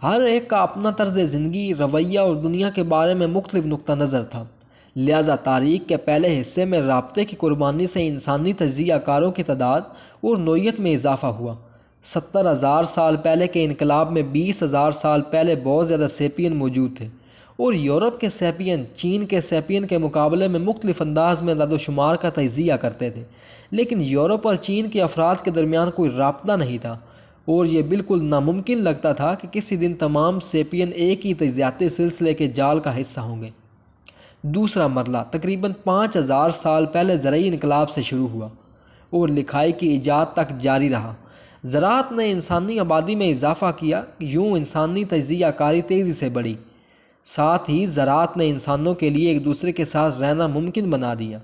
ہر ایک کا اپنا طرز زندگی، رویہ اور دنیا کے بارے میں مختلف نقطہ نظر تھا، لہذا تاریخ کے پہلے حصے میں رابطے کی قربانی سے انسانی تجزیہ کاروں کی تعداد اور نوعیت میں اضافہ ہوا۔ 70,000 سال پہلے کے انقلاب میں 20,000 سال پہلے بہت زیادہ سیپین موجود تھے، اور یورپ کے سیپین چین کے سیپین کے مقابلے میں مختلف انداز میں اعداد و شمار کا تجزیہ کرتے تھے، لیکن یورپ اور چین کے افراد کے درمیان کوئی رابطہ نہیں تھا، اور یہ بالکل ناممکن لگتا تھا کہ کسی دن تمام سیپین ایک ہی تجزیاتی سلسلے کے جال کا حصہ ہوں گے۔ دوسرا مرحلہ تقریباً 5,000 سال پہلے زرعی انقلاب سے شروع ہوا اور لکھائی کی ایجاد تک جاری رہا۔ زراعت نے انسانی آبادی میں اضافہ کیا، یوں انسانی تجزیہ کاری تیزی سے بڑھی۔ ساتھ ہی زراعت نے انسانوں کے لیے ایک دوسرے کے ساتھ رہنا ممکن بنا دیا۔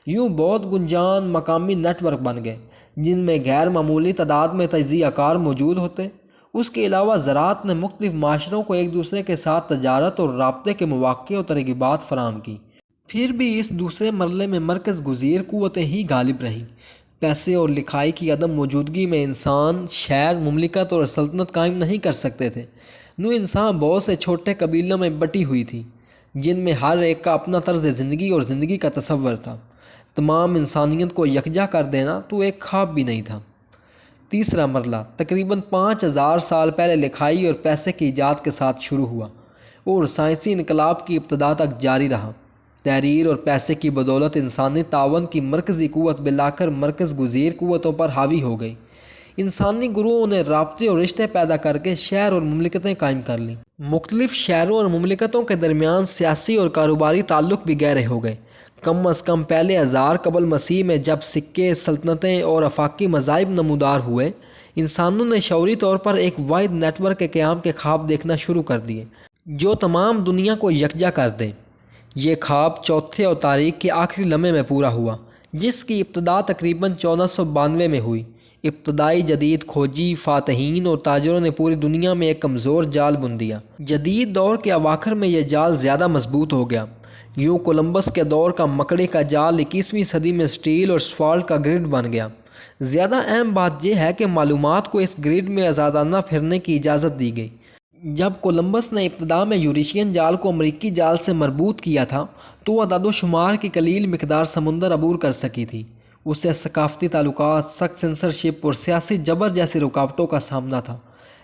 یوں بہت گنجان مقامی نیٹ ورک بن گئے، جن میں غیر معمولی تعداد میں تجزیہ کار موجود ہوتے۔ اس کے علاوہ زراعت نے مختلف معاشروں کو ایک دوسرے کے ساتھ تجارت اور رابطے کے مواقع اور ترغیبات فراہم کی۔ پھر بھی اس دوسرے مرحلے میں مرکز گزیر قوتیں ہی غالب رہیں۔ پیسے اور لکھائی کی عدم موجودگی میں انسان شہر، مملکت اور سلطنت قائم نہیں کر سکتے تھے۔ نو انسان بہت سے چھوٹے قبیلوں میں بٹی ہوئی تھی، جن میں ہر ایک کا اپنا طرز زندگی اور زندگی کا تصور تھا۔ تمام انسانیت کو یکجا کر دینا تو ایک خواب بھی نہیں تھا۔ تیسرا مرحلہ تقریباً 5,000 سال پہلے لکھائی اور پیسے کی ایجاد کے ساتھ شروع ہوا اور سائنسی انقلاب کی ابتدا تک جاری رہا۔ تحریر اور پیسے کی بدولت انسانی تعاون کی مرکزی قوت بالآخر مرکز گزیر قوتوں پر حاوی ہو گئی۔ انسانی گروہوں نے رابطے اور رشتے پیدا کر کے شہر اور مملکتیں قائم کر لیں۔ مختلف شہروں اور مملکتوں کے درمیان سیاسی اور کاروباری تعلق بھی گہرے ہو گئے۔ کم از کم پہلے 1000 قبل مسیح میں جب سکے، سلطنتیں اور آفاقی مذاہب نمودار ہوئے، انسانوں نے شعوری طور پر ایک واحد نیٹ ورک کے قیام کے خواب دیکھنا شروع کر دیے، جو تمام دنیا کو یکجا کر دے۔ یہ خواب چوتھے اور تاریخ کے آخری لمحے میں پورا ہوا، جس کی ابتدا تقریباً 1492 میں ہوئی۔ ابتدائی جدید کھوجی، فاتحین اور تاجروں نے پوری دنیا میں ایک کمزور جال بن دیا۔ جدید دور کے اواخر میں یہ جال زیادہ مضبوط ہو گیا۔ یوں کولمبس کے دور کا مکڑی کا جال 21ویں صدی میں سٹیل اور اسفالٹ کا گرڈ بن گیا۔ زیادہ اہم بات یہ ہے کہ معلومات کو اس گرڈ میں آزادانہ پھرنے کی اجازت دی گئی۔ جب کولمبس نے ابتدا میں یوریشین جال کو امریکی جال سے مربوط کیا تھا تو اعداد و شمار کی قلیل مقدار سمندر عبور کر سکی تھی۔ اسے ثقافتی تعلقات، سخت سینسرشپ اور سیاسی جبر جیسی رکاوٹوں کا سامنا تھا،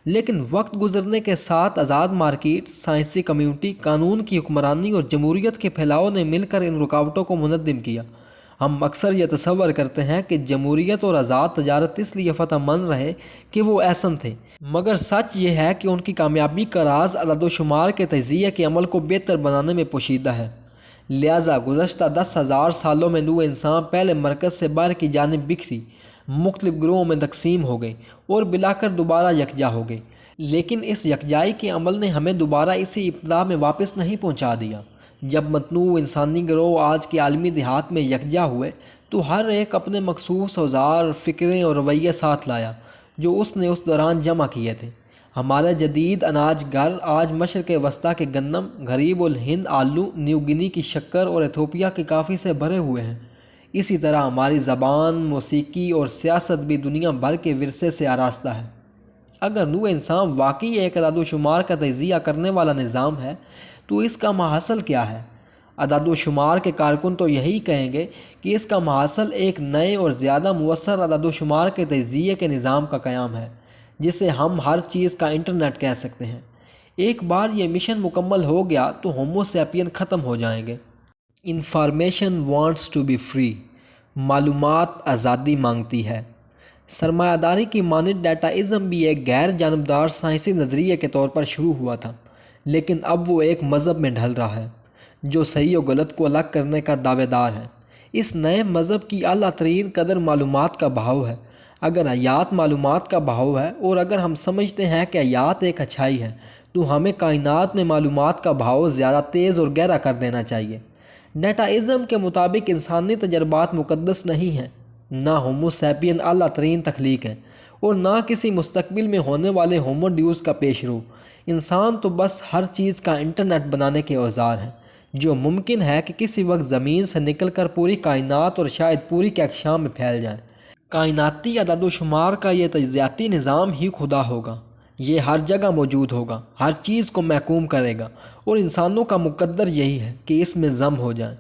لیکن وقت گزرنے کے ساتھ آزاد مارکیٹ، سائنسی کمیونٹی، قانون کی حکمرانی اور جمہوریت کے پھیلاؤ نے مل کر ان رکاوٹوں کو منظم کیا۔ ہم اکثر یہ تصور کرتے ہیں کہ جمہوریت اور آزاد تجارت اس لیے فتح مند رہے کہ وہ احسن تھے، مگر سچ یہ ہے کہ ان کی کامیابی کا راز اعداد و شمار کے تجزیے کے عمل کو بہتر بنانے میں پوشیدہ ہے۔ لہٰذا گزشتہ 10,000 سالوں میں نو انسان پہلے مرکز سے باہر کی جانب بکھری، مختلف گروہوں میں تقسیم ہو گئی اور بالآخر دوبارہ یکجا ہو گئی، لیکن اس یکجائی کے عمل نے ہمیں دوبارہ اسی ابتدا میں واپس نہیں پہنچا دیا۔ جب متنوع انسانی گروہ آج کے عالمی دیہات میں یکجا ہوئے تو ہر ایک اپنے مخصوص اوزار، فکریں اور رویے ساتھ لایا جو اس نے اس دوران جمع کیے تھے۔ ہمارے جدید اناج گھر آج مشرق وسطیٰ کے گندم، غریب الہند آلو، نیو گنی کی شکر اور ایتھوپیا کے کافی سے بھرے ہوئے ہیں۔ اسی طرح ہماری زبان، موسیقی اور سیاست بھی دنیا بھر کے ورثے سے آراستہ ہے۔ اگر نو انسان واقعی ایک اعداد و شمار کا تجزیہ کرنے والا نظام ہے تو اس کا ماحصل کیا ہے؟ اعداد و شمار کے کارکن تو یہی کہیں گے کہ اس کا محصل ایک نئے اور زیادہ مؤثر اعداد و شمار کے تجزیے کے نظام کا قیام ہے، جسے ہم ہر چیز کا انٹرنیٹ کہہ سکتے ہیں۔ ایک بار یہ مشن مکمل ہو گیا تو ہومو سیپین ختم ہو جائیں گے۔ Information wants to be free, معلومات آزادی مانگتی ہے۔ سرمایہ داری کی مانند ڈیٹائزم بھی ایک غیر جانبدار سائنسی نظریے کے طور پر شروع ہوا تھا، لیکن اب وہ ایک مذہب میں ڈھل رہا ہے جو صحیح و غلط کو الگ کرنے کا دعوے دار ہے۔ اس نئے مذہب کی اعلیٰ ترین قدر معلومات کا بہاؤ ہے۔ اگر حیات معلومات کا بہاؤ ہے اور اگر ہم سمجھتے ہیں کہ حیات ایک اچھائی ہے تو ہمیں کائنات میں معلومات کا بہاؤ زیادہ تیز اور گہرا کر دینا چاہیے۔ ڈیٹائزم کے مطابق انسانی تجربات مقدس نہیں ہیں، نہ ہومو سیپین اعلیٰ ترین تخلیق ہے اور نہ کسی مستقبل میں ہونے والے ہومو ڈیوس کا پیش رو۔ انسان تو بس ہر چیز کا انٹرنیٹ بنانے کے اوزار ہیں، جو ممکن ہے کہ کسی وقت زمین سے نکل کر پوری کائنات اور شاید پوری کہکشاں میں پھیل جائیں۔ کائناتی اعداد و شمار کا یہ تجزیاتی نظام ہی خدا ہوگا۔ یہ ہر جگہ موجود ہوگا، ہر چیز کو محکوم کرے گا، اور انسانوں کا مقدر یہی ہے کہ اس میں ضم ہو جائیں۔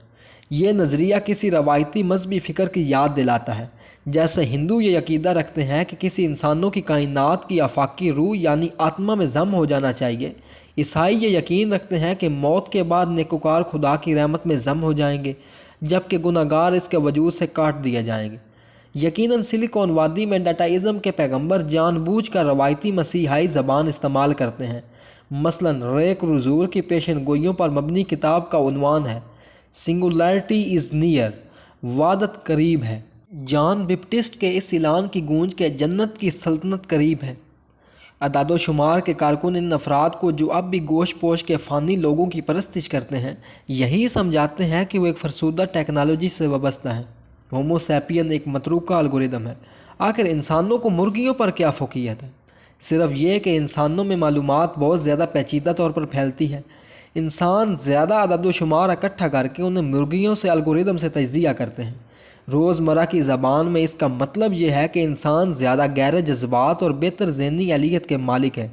یہ نظریہ کسی روایتی مذہبی فکر کی یاد دلاتا ہے۔ جیسے ہندو یہ عقیدہ رکھتے ہیں کہ کسی انسانوں کی کائنات کی آفاقی روح یعنی آتما میں ضم ہو جانا چاہیے، عیسائی یہ یقین رکھتے ہیں کہ موت کے بعد نیکوکار خدا کی رحمت میں ضم ہو جائیں گے، جبکہ گناہگار اس کے وجود سے کاٹ دیے جائیں گے۔ یقیناً سلیکون وادی میں ڈیٹائزم کے پیغمبر جان بوجھ کر روایتی مسیحائی زبان استعمال کرتے ہیں۔ مثلاً رے کروزور کی پیشن گوئیوں پر مبنی کتاب کا عنوان ہے سنگولیرٹی از نیئر، وحدت قریب ہے۔ جان بپٹسٹ کے اس اعلان کی گونج کے جنت کی سلطنت قریب ہے۔ اعداد و شمار کے کارکن ان افراد کو جو اب بھی گوشت پوش کے فانی لوگوں کی پرستش کرتے ہیں یہی سمجھاتے ہیں کہ وہ ایک فرسودہ ٹیکنالوجی سے وابستہ ہیں۔ ہومو سیپین ایک متروکہ الگوریدم ہے۔ آخر انسانوں کو مرغیوں پر کیا فوقیت ہے؟ صرف یہ کہ انسانوں میں معلومات بہت زیادہ پیچیدہ طور پر پھیلتی ہے۔ انسان زیادہ اعداد و شمار اکٹھا کر کے انہیں مرغیوں سے الگوریدم سے تجزیہ کرتے ہیں۔ روزمرہ کی زبان میں اس کا مطلب یہ ہے کہ انسان زیادہ گہرے جذبات اور بہتر ذہنی اہلیت کے مالک ہے،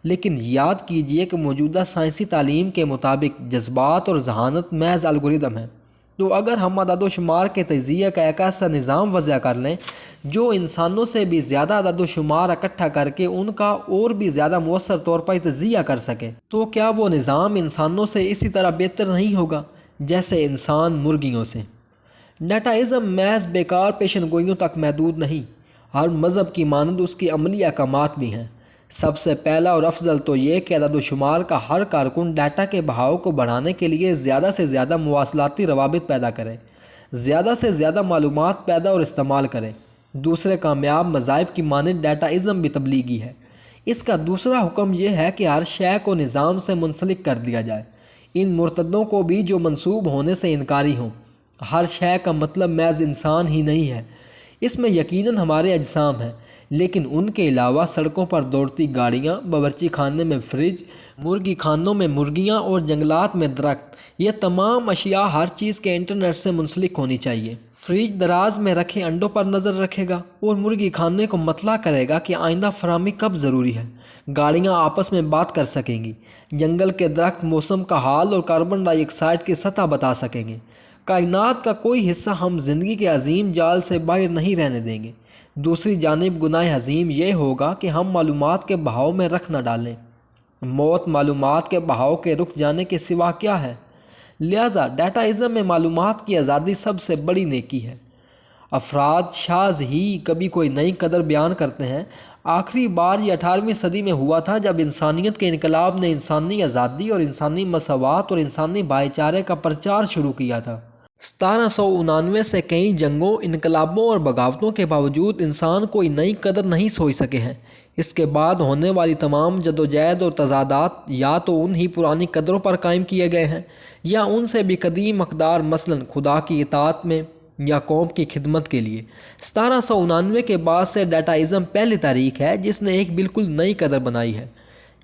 لیکن یاد کیجئے کہ موجودہ سائنسی تعلیم کے مطابق جذبات اور ذہانت محض الگوریدم ہے۔ تو اگر ہم اعداد و شمار کے تجزیہ کا ایک ایسا نظام وضع کر لیں جو انسانوں سے بھی زیادہ اعداد و شمار اکٹھا کر کے ان کا اور بھی زیادہ مؤثر طور پر تجزیہ کر سکے، تو کیا وہ نظام انسانوں سے اسی طرح بہتر نہیں ہوگا جیسے انسان مرغیوں سے؟ ڈیٹائزم محض بیکار پیشن گوئیوں تک محدود نہیں، ہر مذہب کی مانند اس کی عملی احکامات بھی ہیں۔ سب سے پہلا اور افضل تو یہ کہ اعداد و شمار کا ہر کارکن ڈیٹا کے بہاؤ کو بڑھانے کے لیے زیادہ سے زیادہ مواصلاتی روابط پیدا کرے، زیادہ سے زیادہ معلومات پیدا اور استعمال کرے۔ دوسرے کامیاب مذاہب کی مانند ڈیٹائزم بھی تبلیغی ہے۔ اس کا دوسرا حکم یہ ہے کہ ہر شے کو نظام سے منسلک کر دیا جائے، ان مرتدوں کو بھی جو منسوب ہونے سے انکاری ہوں۔ ہر شے کا مطلب محض انسان ہی نہیں ہے، اس میں یقیناً ہمارے اجسام ہیں، لیکن ان کے علاوہ سڑکوں پر دوڑتی گاڑیاں، باورچی خانے میں فریج، مرغی خانوں میں مرغیاں اور جنگلات میں درخت، یہ تمام اشیاء ہر چیز کے انٹرنیٹ سے منسلک ہونی چاہیے۔ فریج دراز میں رکھے انڈوں پر نظر رکھے گا اور مرغی خانے کو مطلع کرے گا کہ آئندہ فراہمی کب ضروری ہے۔ گاڑیاں آپس میں بات کر سکیں گی، جنگل کے درخت موسم کا حال اور کاربن ڈائی آکسائڈ کی سطح بتا سکیں گے۔ کائنات کا کوئی حصہ ہم زندگی کے عظیم جال سے باہر نہیں رہنے دیں گے۔ دوسری جانب گناہ عظیم یہ ہوگا کہ ہم معلومات کے بہاؤ میں رخ نہ ڈالیں۔ موت معلومات کے بہاؤ کے رک جانے کے سوا کیا ہے؟ لہذا ڈیٹائزم میں معلومات کی آزادی سب سے بڑی نیکی ہے۔ افراد شاذ ہی کبھی کوئی نئی قدر بیان کرتے ہیں۔ آخری بار یہ 18ویں صدی میں ہوا تھا جب انسانیت کے انقلاب نے انسانی آزادی اور انسانی مساوات اور انسانی بھائی چارے کا پرچار شروع کیا تھا۔ 1799 سے کئی جنگوں، انقلابوں اور بغاوتوں کے باوجود انسان کوئی نئی قدر نہیں سوچ سکے ہیں۔ اس کے بعد ہونے والی تمام جدوجہد اور تضادات یا تو انہی پرانی قدروں پر قائم کیے گئے ہیں یا ان سے بھی قدیم اقدار، مثلاً خدا کی اطاعت میں یا قوم کی خدمت کے لیے۔ 1799 کے بعد سے ڈیٹائزم پہلی تاریخ ہے جس نے ایک بالکل نئی قدر بنائی ہے،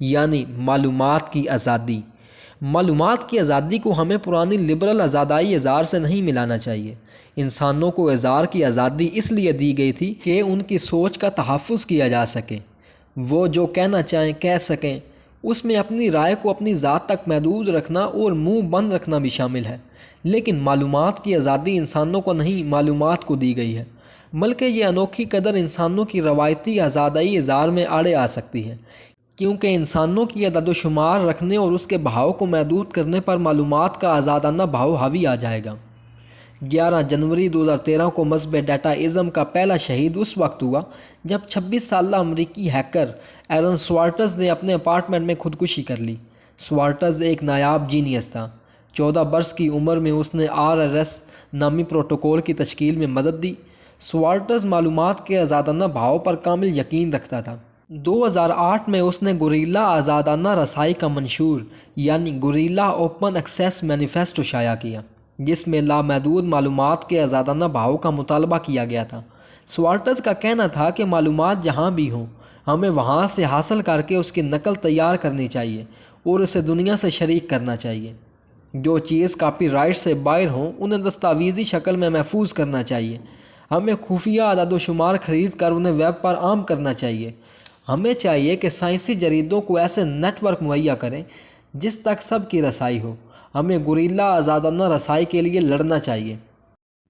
یعنی معلومات کی آزادی۔ معلومات کی آزادی کو ہمیں پرانی لبرل آزادائی اظہار سے نہیں ملانا چاہیے۔ انسانوں کو اظہار کی آزادی اس لیے دی گئی تھی کہ ان کی سوچ کا تحفظ کیا جا سکے، وہ جو کہنا چاہیں کہہ سکیں، اس میں اپنی رائے کو اپنی ذات تک محدود رکھنا اور منہ بند رکھنا بھی شامل ہے، لیکن معلومات کی آزادی انسانوں کو نہیں، معلومات کو دی گئی ہے، بلکہ یہ انوکھی قدر انسانوں کی روایتی آزادی اظہار میں آڑے آ سکتی ہے، کیونکہ انسانوں کی عدد و شمار رکھنے اور اس کے بہاؤ کو محدود کرنے پر معلومات کا آزادانہ بہاؤ حاوی آ جائے گا۔ 11 جنوری 2013 کو مذہب ڈیٹا ازم کا پہلا شہید اس وقت ہوا جب 26 سالہ امریکی ہیکر ایرن سوارٹز نے اپنے اپارٹمنٹ میں خودکشی کر لی۔ سوارٹز ایک نایاب جینیس تھا۔ 14 برس کی عمر میں اس نے RRS نامی پروٹوکول کی تشکیل میں مدد دی۔ سوارٹز معلومات کے آزادانہ بہاؤ پر کامل یقین رکھتا تھا۔ 2008 میں اس نے گوریلا آزادانہ رسائی کا منشور یعنی گوریلا اوپن ایکسیس مینیفیسٹو شائع کیا، جس میں لامحدود معلومات کے آزادانہ بہاؤ کا مطالبہ کیا گیا تھا۔ سوارٹز کا کہنا تھا کہ معلومات جہاں بھی ہوں، ہمیں وہاں سے حاصل کر کے اس کی نقل تیار کرنی چاہیے اور اسے دنیا سے شریک کرنا چاہیے۔ جو چیز کاپی رائٹ سے باہر ہوں انہیں دستاویزی شکل میں محفوظ کرنا چاہیے۔ ہمیں خفیہ اعداد و شمار خرید کر انہیں ویب پر عام کرنا چاہیے۔ ہمیں چاہیے کہ سائنسی جریدوں کو ایسے نیٹ ورک مہیا کریں جس تک سب کی رسائی ہو۔ ہمیں گوریلا آزادانہ رسائی کے لیے لڑنا چاہیے۔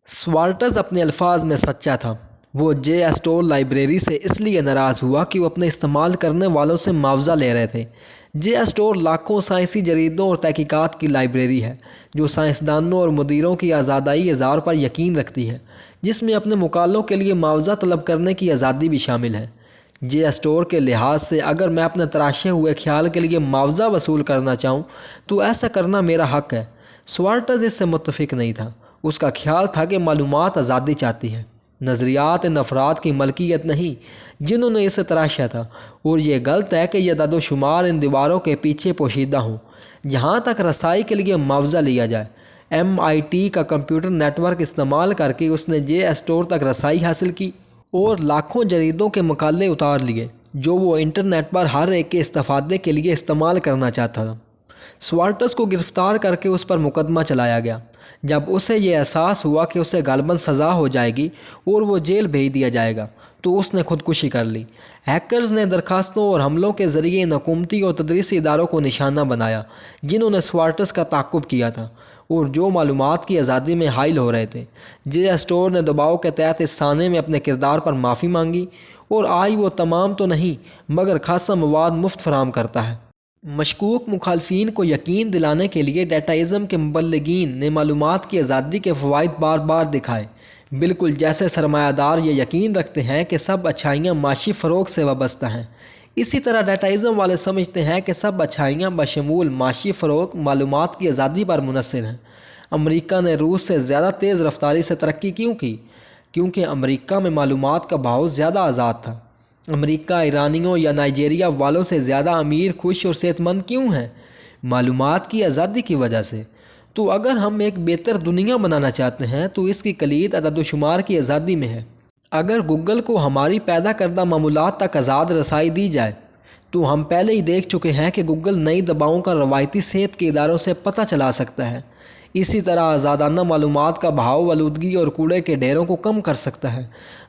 سوارٹز اپنے الفاظ میں سچا تھا۔ وہ جے اسٹور لائبریری سے اس لیے ناراض ہوا کہ وہ اپنے استعمال کرنے والوں سے معاوضہ لے رہے تھے۔ جے اسٹور لاکھوں سائنسی جریدوں اور تحقیقات کی لائبریری ہے جو سائنسدانوں اور مدیروں کی آزادی اظہار پر یقین رکھتی ہے، جس میں اپنے مقالوں کے لیے معاوضہ طلب کرنے کی آزادی بھی شامل ہے۔ جے اسٹور کے لحاظ سے اگر میں اپنے تراشے ہوئے خیال کے لیے معاوضہ وصول کرنا چاہوں تو ایسا کرنا میرا حق ہے۔ سوارٹز اس سے متفق نہیں تھا۔ اس کا خیال تھا کہ معلومات آزادی چاہتی ہے، نظریات ان افراد کی ملکیت نہیں جنہوں نے اسے تراشا تھا، اور یہ غلط ہے کہ یہ عدد و شمار ان دیواروں کے پیچھے پوشیدہ ہوں۔ جہاں تک رسائی کے لیے معاوضہ لیا جائے، MIT کا کمپیوٹر نیٹ ورک استعمال کر کے اس نے جے اسٹور تک رسائی حاصل کی اور لاکھوں جریدوں کے مقالے اتار لیے جو وہ انٹرنیٹ پر ہر ایک کے استفادے کے لیے استعمال کرنا چاہتا تھا۔ سوارٹز کو گرفتار کر کے اس پر مقدمہ چلایا گیا۔ جب اسے یہ احساس ہوا کہ اسے غالباً سزا ہو جائے گی اور وہ جیل بھیج دیا جائے گا تو اس نے خودکشی کر لی۔ ہیکرز نے درخواستوں اور حملوں کے ذریعے ان حکومتی اور تدریسی اداروں کو نشانہ بنایا جنہوں نے سوارٹز کا تعاقب کیا تھا اور جو معلومات کی آزادی میں حائل ہو رہے تھے۔ جے اسٹور نے دباؤ کے تحت اس سانے میں اپنے کردار پر معافی مانگی اور آج وہ تمام تو نہیں مگر خاصا مواد مفت فراہم کرتا ہے۔ مشکوک مخالفین کو یقین دلانے کے لیے ڈیٹا ازم کے مبلغین نے معلومات کی آزادی کے فوائد بار بار دکھائے، بالکل جیسے سرمایہ دار یہ یقین رکھتے ہیں کہ سب اچھائیاں معاشی فروغ سے وابستہ ہیں، اسی طرح ڈیٹا ازم والے سمجھتے ہیں کہ سب اچھائیاں بشمول معاشی فروغ معلومات کی آزادی پر منحصر ہیں۔ امریکہ نے روس سے زیادہ تیز رفتاری سے ترقی کیوں کی؟ کیونکہ امریکہ میں معلومات کا بہاؤ زیادہ آزاد تھا۔ امریکہ ایرانیوں یا نائجیریا والوں سے زیادہ امیر، خوش اور صحت مند کیوں ہیں؟ معلومات کی آزادی کی وجہ سے۔ تو اگر ہم ایک بہتر دنیا بنانا چاہتے ہیں تو اس کی کلید عدد و شمار کی آزادی میں ہے۔ اگر گوگل کو ہماری پیدا کردہ معمولات تک آزاد رسائی دی جائے تو ہم پہلے ہی دیکھ چکے ہیں کہ گوگل نئی دباؤں کا روایتی صحت کے اداروں سے پتہ چلا سکتا ہے۔ اسی طرح آزادانہ معلومات کا بہاؤ آلودگی اور کوڑے کے ڈھیروں کو کم کر سکتا ہے،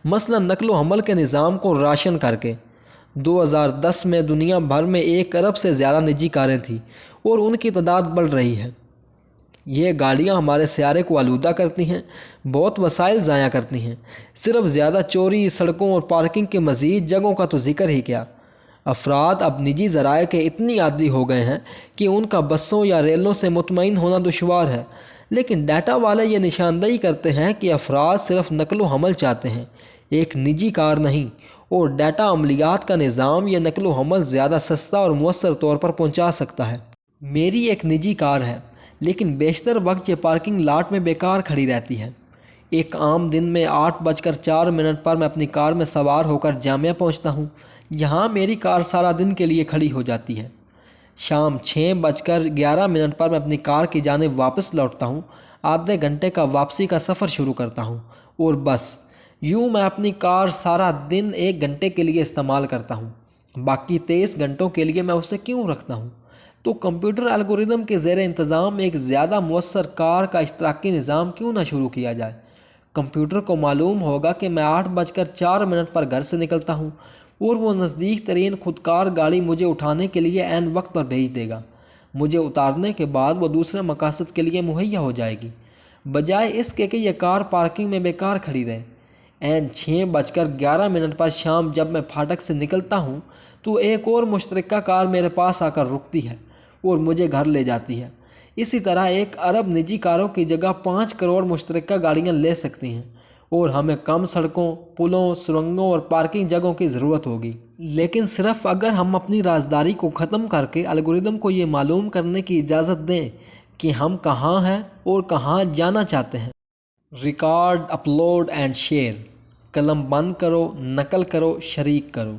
مثلا نقل و حمل کے نظام کو راشن کر کے۔ 2010 میں دنیا بھر میں 1 ارب سے زیادہ نجی کاریں تھیں اور ان کی تعداد بڑھ رہی ہے۔ یہ گاڑیاں ہمارے سیارے کو آلودہ کرتی ہیں، بہت وسائل ضائع کرتی ہیں، صرف زیادہ چوری، سڑکوں اور پارکنگ کے مزید جگہوں کا تو ذکر ہی کیا۔ افراد اب نجی ذرائع کے اتنی عادی ہو گئے ہیں کہ ان کا بسوں یا ریلوں سے مطمئن ہونا دشوار ہے، لیکن ڈیٹا والے یہ نشاندہی کرتے ہیں کہ افراد صرف نقل و حمل چاہتے ہیں، ایک نجی کار نہیں، اور ڈیٹا عملیات کا نظام یہ نقل و حمل زیادہ سستا اور مؤثر طور پر پہنچا سکتا ہے۔ میری ایک نجی کار ہے لیکن بیشتر وقت یہ پارکنگ لاٹ میں بیکار کھڑی رہتی ہے۔ ایک عام دن میں 8:04 پر میں اپنی کار میں سوار ہو کر جامعہ پہنچتا ہوں، جہاں میری کار سارا دن کے لیے کھڑی ہو جاتی ہے۔ شام 6:11 پر میں اپنی کار کی جانب واپس لوٹتا ہوں، آدھے گھنٹے کا واپسی کا سفر شروع کرتا ہوں، اور بس یوں میں اپنی کار سارا دن 1 گھنٹے کے لیے استعمال کرتا ہوں۔ باقی 23 گھنٹوں کے لیے میں اسے کیوں رکھتا ہوں؟ تو کمپیوٹر الگوریدم کے زیر انتظام ایک زیادہ مؤثر کار کا اشتراکی نظام کیوں نہ شروع کیا جائے؟ کمپیوٹر کو معلوم ہوگا کہ میں 8:04 پر گھر سے نکلتا ہوں، اور وہ نزدیک ترین خودکار گاڑی مجھے اٹھانے کے لیے عین وقت پر بھیج دے گا۔ مجھے اتارنے کے بعد وہ دوسرے مقاصد کے لیے مہیا ہو جائے گی، بجائے اس کے کہ یہ کار پارکنگ میں بیکار کھڑی رہے۔ عین 6:11 پر شام جب میں پھاٹک سے نکلتا ہوں تو ایک اور مشترکہ کار میرے پاس آ کر رکتی ہے اور مجھے گھر لے جاتی ہے۔ اسی طرح 1 ارب نجی کاروں کی جگہ 5 کروڑ مشترکہ گاڑیاں لے سکتی ہیں، اور ہمیں کم سڑکوں، پلوں، سرنگوں اور پارکنگ جگہوں کی ضرورت ہوگی، لیکن صرف اگر ہم اپنی رازداری کو ختم کر کے الگورتھم کو یہ معلوم کرنے کی اجازت دیں کہ ہم کہاں ہیں اور کہاں جانا چاہتے ہیں۔ Record, upload and share. قلم بند کرو، نقل کرو، شریک کرو۔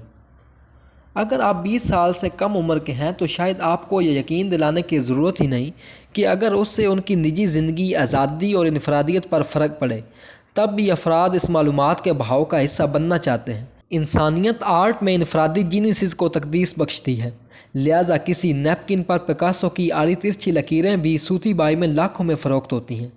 اگر آپ 20 سال سے کم عمر کے ہیں تو شاید آپ کو یہ یقین دلانے کی ضرورت ہی نہیں کہ اگر اس سے ان کی نجی زندگی، آزادی اور انفرادیت پر فرق پڑے، تب بھی افراد اس معلومات کے بہاؤ کا حصہ بننا چاہتے ہیں۔ انسانیت آرٹ میں انفرادی جینیسز کو تقدیس بخشتی ہے، لہٰذا کسی نیپکن پر پکاسو کی آڑی ترچھی لکیریں بھی سوتی بائی میں لاکھوں میں فروخت ہوتی ہیں۔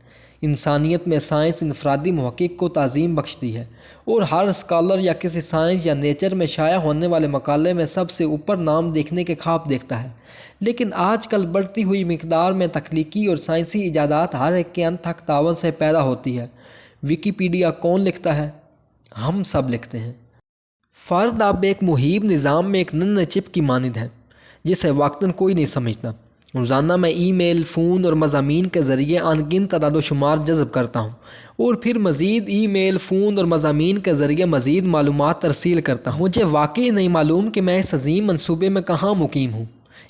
انسانیت میں سائنس انفرادی محقق کو تعظیم بخشتی ہے، اور ہر اسکالر یا کسی سائنس یا نیچر میں شائع ہونے والے مقالے میں سب سے اوپر نام دیکھنے کے خواب دیکھتا ہے۔ لیکن آج کل بڑھتی ہوئی مقدار میں تخلیقی اور سائنسی ایجادات ہر ایک کے انتھک تعاون سے پیدا ہوتی ہے۔ ویکیپیڈیا کون لکھتا ہے؟ ہم سب لکھتے ہیں۔ فرد اب ایک محیط نظام میں ایک ننھے چپ کی مانند ہے جسے وقتاً کوئی نہیں سمجھتا۔ روزانہ میں ای میل، فون اور مضامین کے ذریعے ان گنت اعداد و شمار جذب کرتا ہوں، اور پھر مزید ای میل، فون اور مضامین کے ذریعے مزید معلومات ترسیل کرتا ہوں۔ مجھے واقعی نہیں معلوم کہ میں اس عظیم منصوبے میں کہاں مقیم ہوں،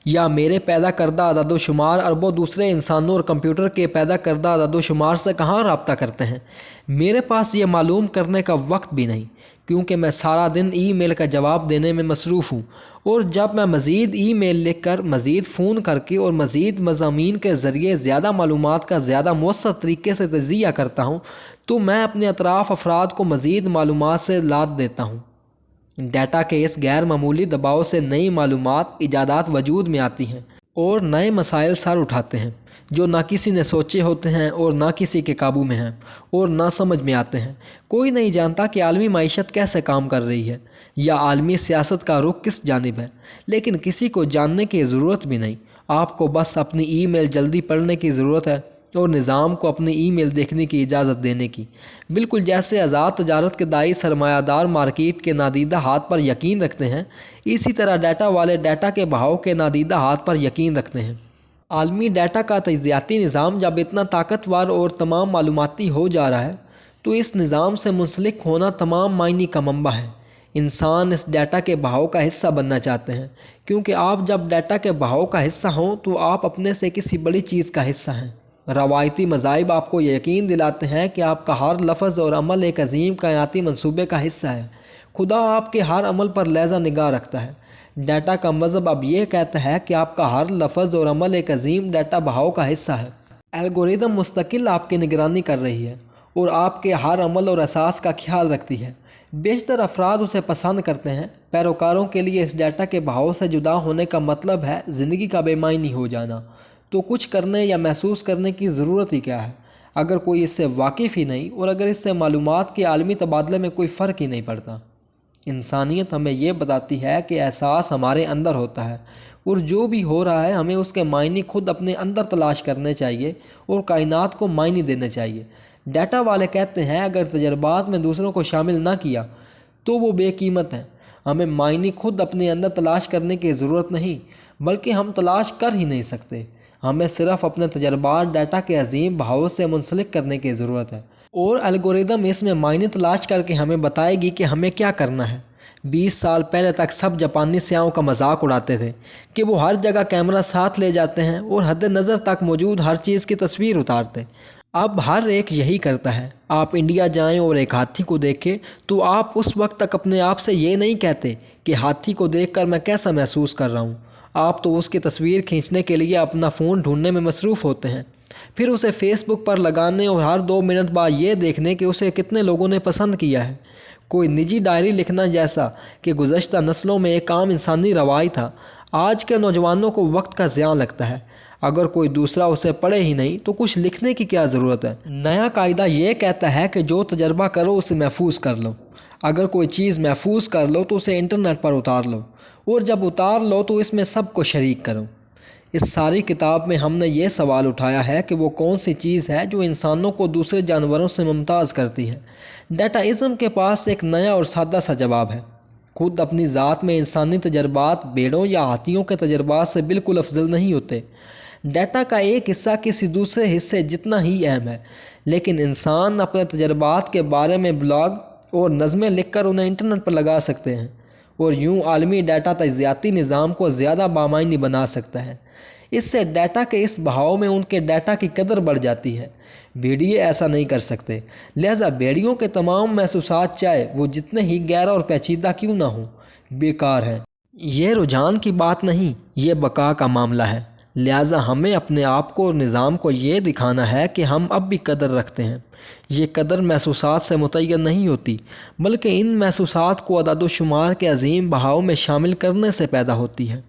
یا میرے پیدا کردہ اعداد و شمار اربوں دوسرے انسانوں اور کمپیوٹر کے پیدا کردہ اعداد و شمار سے کہاں رابطہ کرتے ہیں۔ میرے پاس یہ معلوم کرنے کا وقت بھی نہیں، کیونکہ میں سارا دن ای میل کا جواب دینے میں مصروف ہوں، اور جب میں مزید ای میل لکھ کر، مزید فون کر کے اور مزید مضامین کے ذریعے زیادہ معلومات کا زیادہ مؤثر طریقے سے تجزیہ کرتا ہوں تو میں اپنے اطراف افراد کو مزید معلومات سے لاد دیتا ہوں۔ ڈیٹا کے اس غیر معمولی دباؤ سے نئی معلومات، ایجادات وجود میں آتی ہیں، اور نئے مسائل سر اٹھاتے ہیں جو نہ کسی نے سوچے ہوتے ہیں اور نہ کسی کے قابو میں ہیں اور نہ سمجھ میں آتے ہیں۔ کوئی نہیں جانتا کہ عالمی معیشت کیسے کام کر رہی ہے یا عالمی سیاست کا رخ کس جانب ہے، لیکن کسی کو جاننے کی ضرورت بھی نہیں۔ آپ کو بس اپنی ای میل جلدی پڑھنے کی ضرورت ہے اور نظام کو اپنی ای میل دیکھنے کی اجازت دینے کی، بالکل جیسے آزاد تجارت کے دائی سرمایہ دار مارکیٹ کے نادیدہ ہاتھ پر یقین رکھتے ہیں، اسی طرح ڈیٹا والے ڈیٹا کے بہاؤ کے نادیدہ ہاتھ پر یقین رکھتے ہیں۔ عالمی ڈیٹا کا تجزیاتی نظام جب اتنا طاقتور اور تمام معلوماتی ہو جا رہا ہے تو اس نظام سے منسلک ہونا تمام معنی کا منبع ہے۔ انسان اس ڈیٹا کے بہاؤ کا حصہ بننا چاہتے ہیں، کیونکہ آپ جب ڈیٹا کے بہاؤ کا حصہ ہوں تو آپ اپنے سے کسی بڑی چیز کا حصہ ہیں۔ روایتی مذاہب آپ کو یہ یقین دلاتے ہیں کہ آپ کا ہر لفظ اور عمل ایک عظیم کائناتی منصوبے کا حصہ ہے۔ خدا آپ کے ہر عمل پر لحظہ نگاہ رکھتا ہے۔ ڈیٹا کا مذہب اب یہ کہتا ہے کہ آپ کا ہر لفظ اور عمل ایک عظیم ڈیٹا بہاؤ کا حصہ ہے۔ الگورتھم مستقل آپ کی نگرانی کر رہی ہے اور آپ کے ہر عمل اور احساس کا خیال رکھتی ہے۔ بیشتر افراد اسے پسند کرتے ہیں۔ پیروکاروں کے لیے اس ڈیٹا کے بہاؤ سے جدا ہونے کا مطلب ہے زندگی کا بے معنی ہو جانا۔ تو کچھ کرنے یا محسوس کرنے کی ضرورت ہی کیا ہے اگر کوئی اس سے واقف ہی نہیں، اور اگر اس سے معلومات کے عالمی تبادلے میں کوئی فرق ہی نہیں پڑتا۔ انسانیت ہمیں یہ بتاتی ہے کہ احساس ہمارے اندر ہوتا ہے، اور جو بھی ہو رہا ہے ہمیں اس کے معنی خود اپنے اندر تلاش کرنے چاہیے اور کائنات کو معنی دینے چاہیے۔ ڈیٹا والے کہتے ہیں اگر تجربات میں دوسروں کو شامل نہ کیا تو وہ بے قیمت ہیں۔ ہمیں معنی خود اپنے اندر تلاش کرنے کی ضرورت نہیں، بلکہ ہم تلاش کر ہی نہیں سکتے۔ ہمیں صرف اپنے تجربات ڈیٹا کے عظیم بہاؤ سے منسلک کرنے کی ضرورت ہے، اور الگورتھم اس میں معنی تلاش کر کے ہمیں بتائے گی کہ ہمیں کیا کرنا ہے۔ 20 سال پہلے تک سب جاپانی سیاحوں کا مذاق اڑاتے تھے کہ وہ ہر جگہ کیمرہ ساتھ لے جاتے ہیں اور حد نظر تک موجود ہر چیز کی تصویر اتارتے۔ اب ہر ایک یہی کرتا ہے۔ آپ انڈیا جائیں اور ایک ہاتھی کو دیکھیں تو آپ اس وقت تک اپنے آپ سے یہ نہیں کہتے کہ ہاتھی کو دیکھ کر میں کیسا محسوس کر رہا ہوں۔ آپ تو اس کی تصویر کھینچنے کے لیے اپنا فون ڈھونڈنے میں مصروف ہوتے ہیں، پھر اسے فیس بک پر لگانے اور ہر 2 منٹ بعد یہ دیکھنے کہ اسے کتنے لوگوں نے پسند کیا ہے۔ کوئی نجی ڈائری لکھنا جیسا کہ گزشتہ نسلوں میں ایک عام انسانی روایت تھا، آج کے نوجوانوں کو وقت کا ضیاع لگتا ہے۔ اگر کوئی دوسرا اسے پڑھے ہی نہیں تو کچھ لکھنے کی کیا ضرورت ہے؟ نیا قاعدہ یہ کہتا ہے کہ جو تجربہ کرو اسے محفوظ کر لو۔ اگر کوئی چیز محفوظ کر لو تو اسے انٹرنیٹ پر اتار لو، اور جب اتار لو تو اس میں سب کو شریک کرو۔ اس ساری کتاب میں ہم نے یہ سوال اٹھایا ہے کہ وہ کون سی چیز ہے جو انسانوں کو دوسرے جانوروں سے ممتاز کرتی ہے۔ ڈیٹا ازم کے پاس ایک نیا اور سادہ سا جواب ہے۔ خود اپنی ذات میں انسانی تجربات بھیڑوں یا ہاتھیوں کے تجربات سے بالکل افضل نہیں ہوتے۔ ڈیٹا کا ایک حصہ کسی دوسرے حصے جتنا ہی اہم ہے، لیکن انسان اپنے تجربات کے بارے میں بلاگ اور نظمیں لکھ کر انہیں انٹرنیٹ پر لگا سکتے ہیں، اور یوں عالمی ڈیٹا تجزیاتی نظام کو زیادہ بامعنی بنا سکتا ہے۔ اس سے ڈیٹا کے اس بہاؤ میں ان کے ڈیٹا کی قدر بڑھ جاتی ہے۔ بھیڑیے ایسا نہیں کر سکتے، لہذا بھیڑیوں کے تمام محسوسات چاہے وہ جتنے ہی گہرا اور پیچیدہ کیوں نہ ہوں، بیکار ہیں۔ یہ رجحان کی بات نہیں، یہ بقا کا معاملہ ہے۔ لہذا ہمیں اپنے آپ کو اور نظام کو یہ دکھانا ہے کہ ہم اب بھی قدر رکھتے ہیں۔ یہ قدر محسوسات سے متعین نہیں ہوتی، بلکہ ان محسوسات کو اعداد و شمار کے عظیم بہاؤ میں شامل کرنے سے پیدا ہوتی ہے۔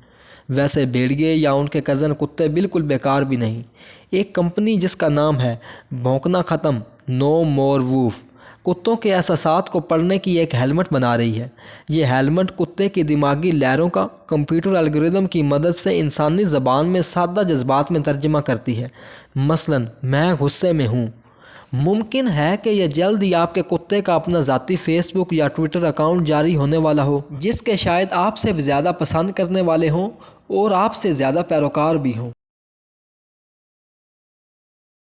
ویسے بھیڑیے یا ان کے کزن کتے بالکل بیکار بھی نہیں۔ ایک کمپنی جس کا نام ہے بھونکنا ختم، نو مور ووف، کتوں کے احساسات کو پڑھنے کی ایک ہیلمٹ بنا رہی ہے۔ یہ ہیلمٹ کتے کی دماغی لہروں کا کمپیوٹر الگوریدم کی مدد سے انسانی زبان میں سادہ جذبات میں ترجمہ کرتی ہے۔ مثلاً میں غصے میں ہوں۔ ممکن ہے کہ یہ جلد ہی آپ کے کتے کا اپنا ذاتی فیس بک یا ٹویٹر اکاؤنٹ جاری ہونے والا ہو، جس کے شاید آپ سے زیادہ پسند کرنے والے ہوں اور آپ سے زیادہ پیروکار بھی ہوں۔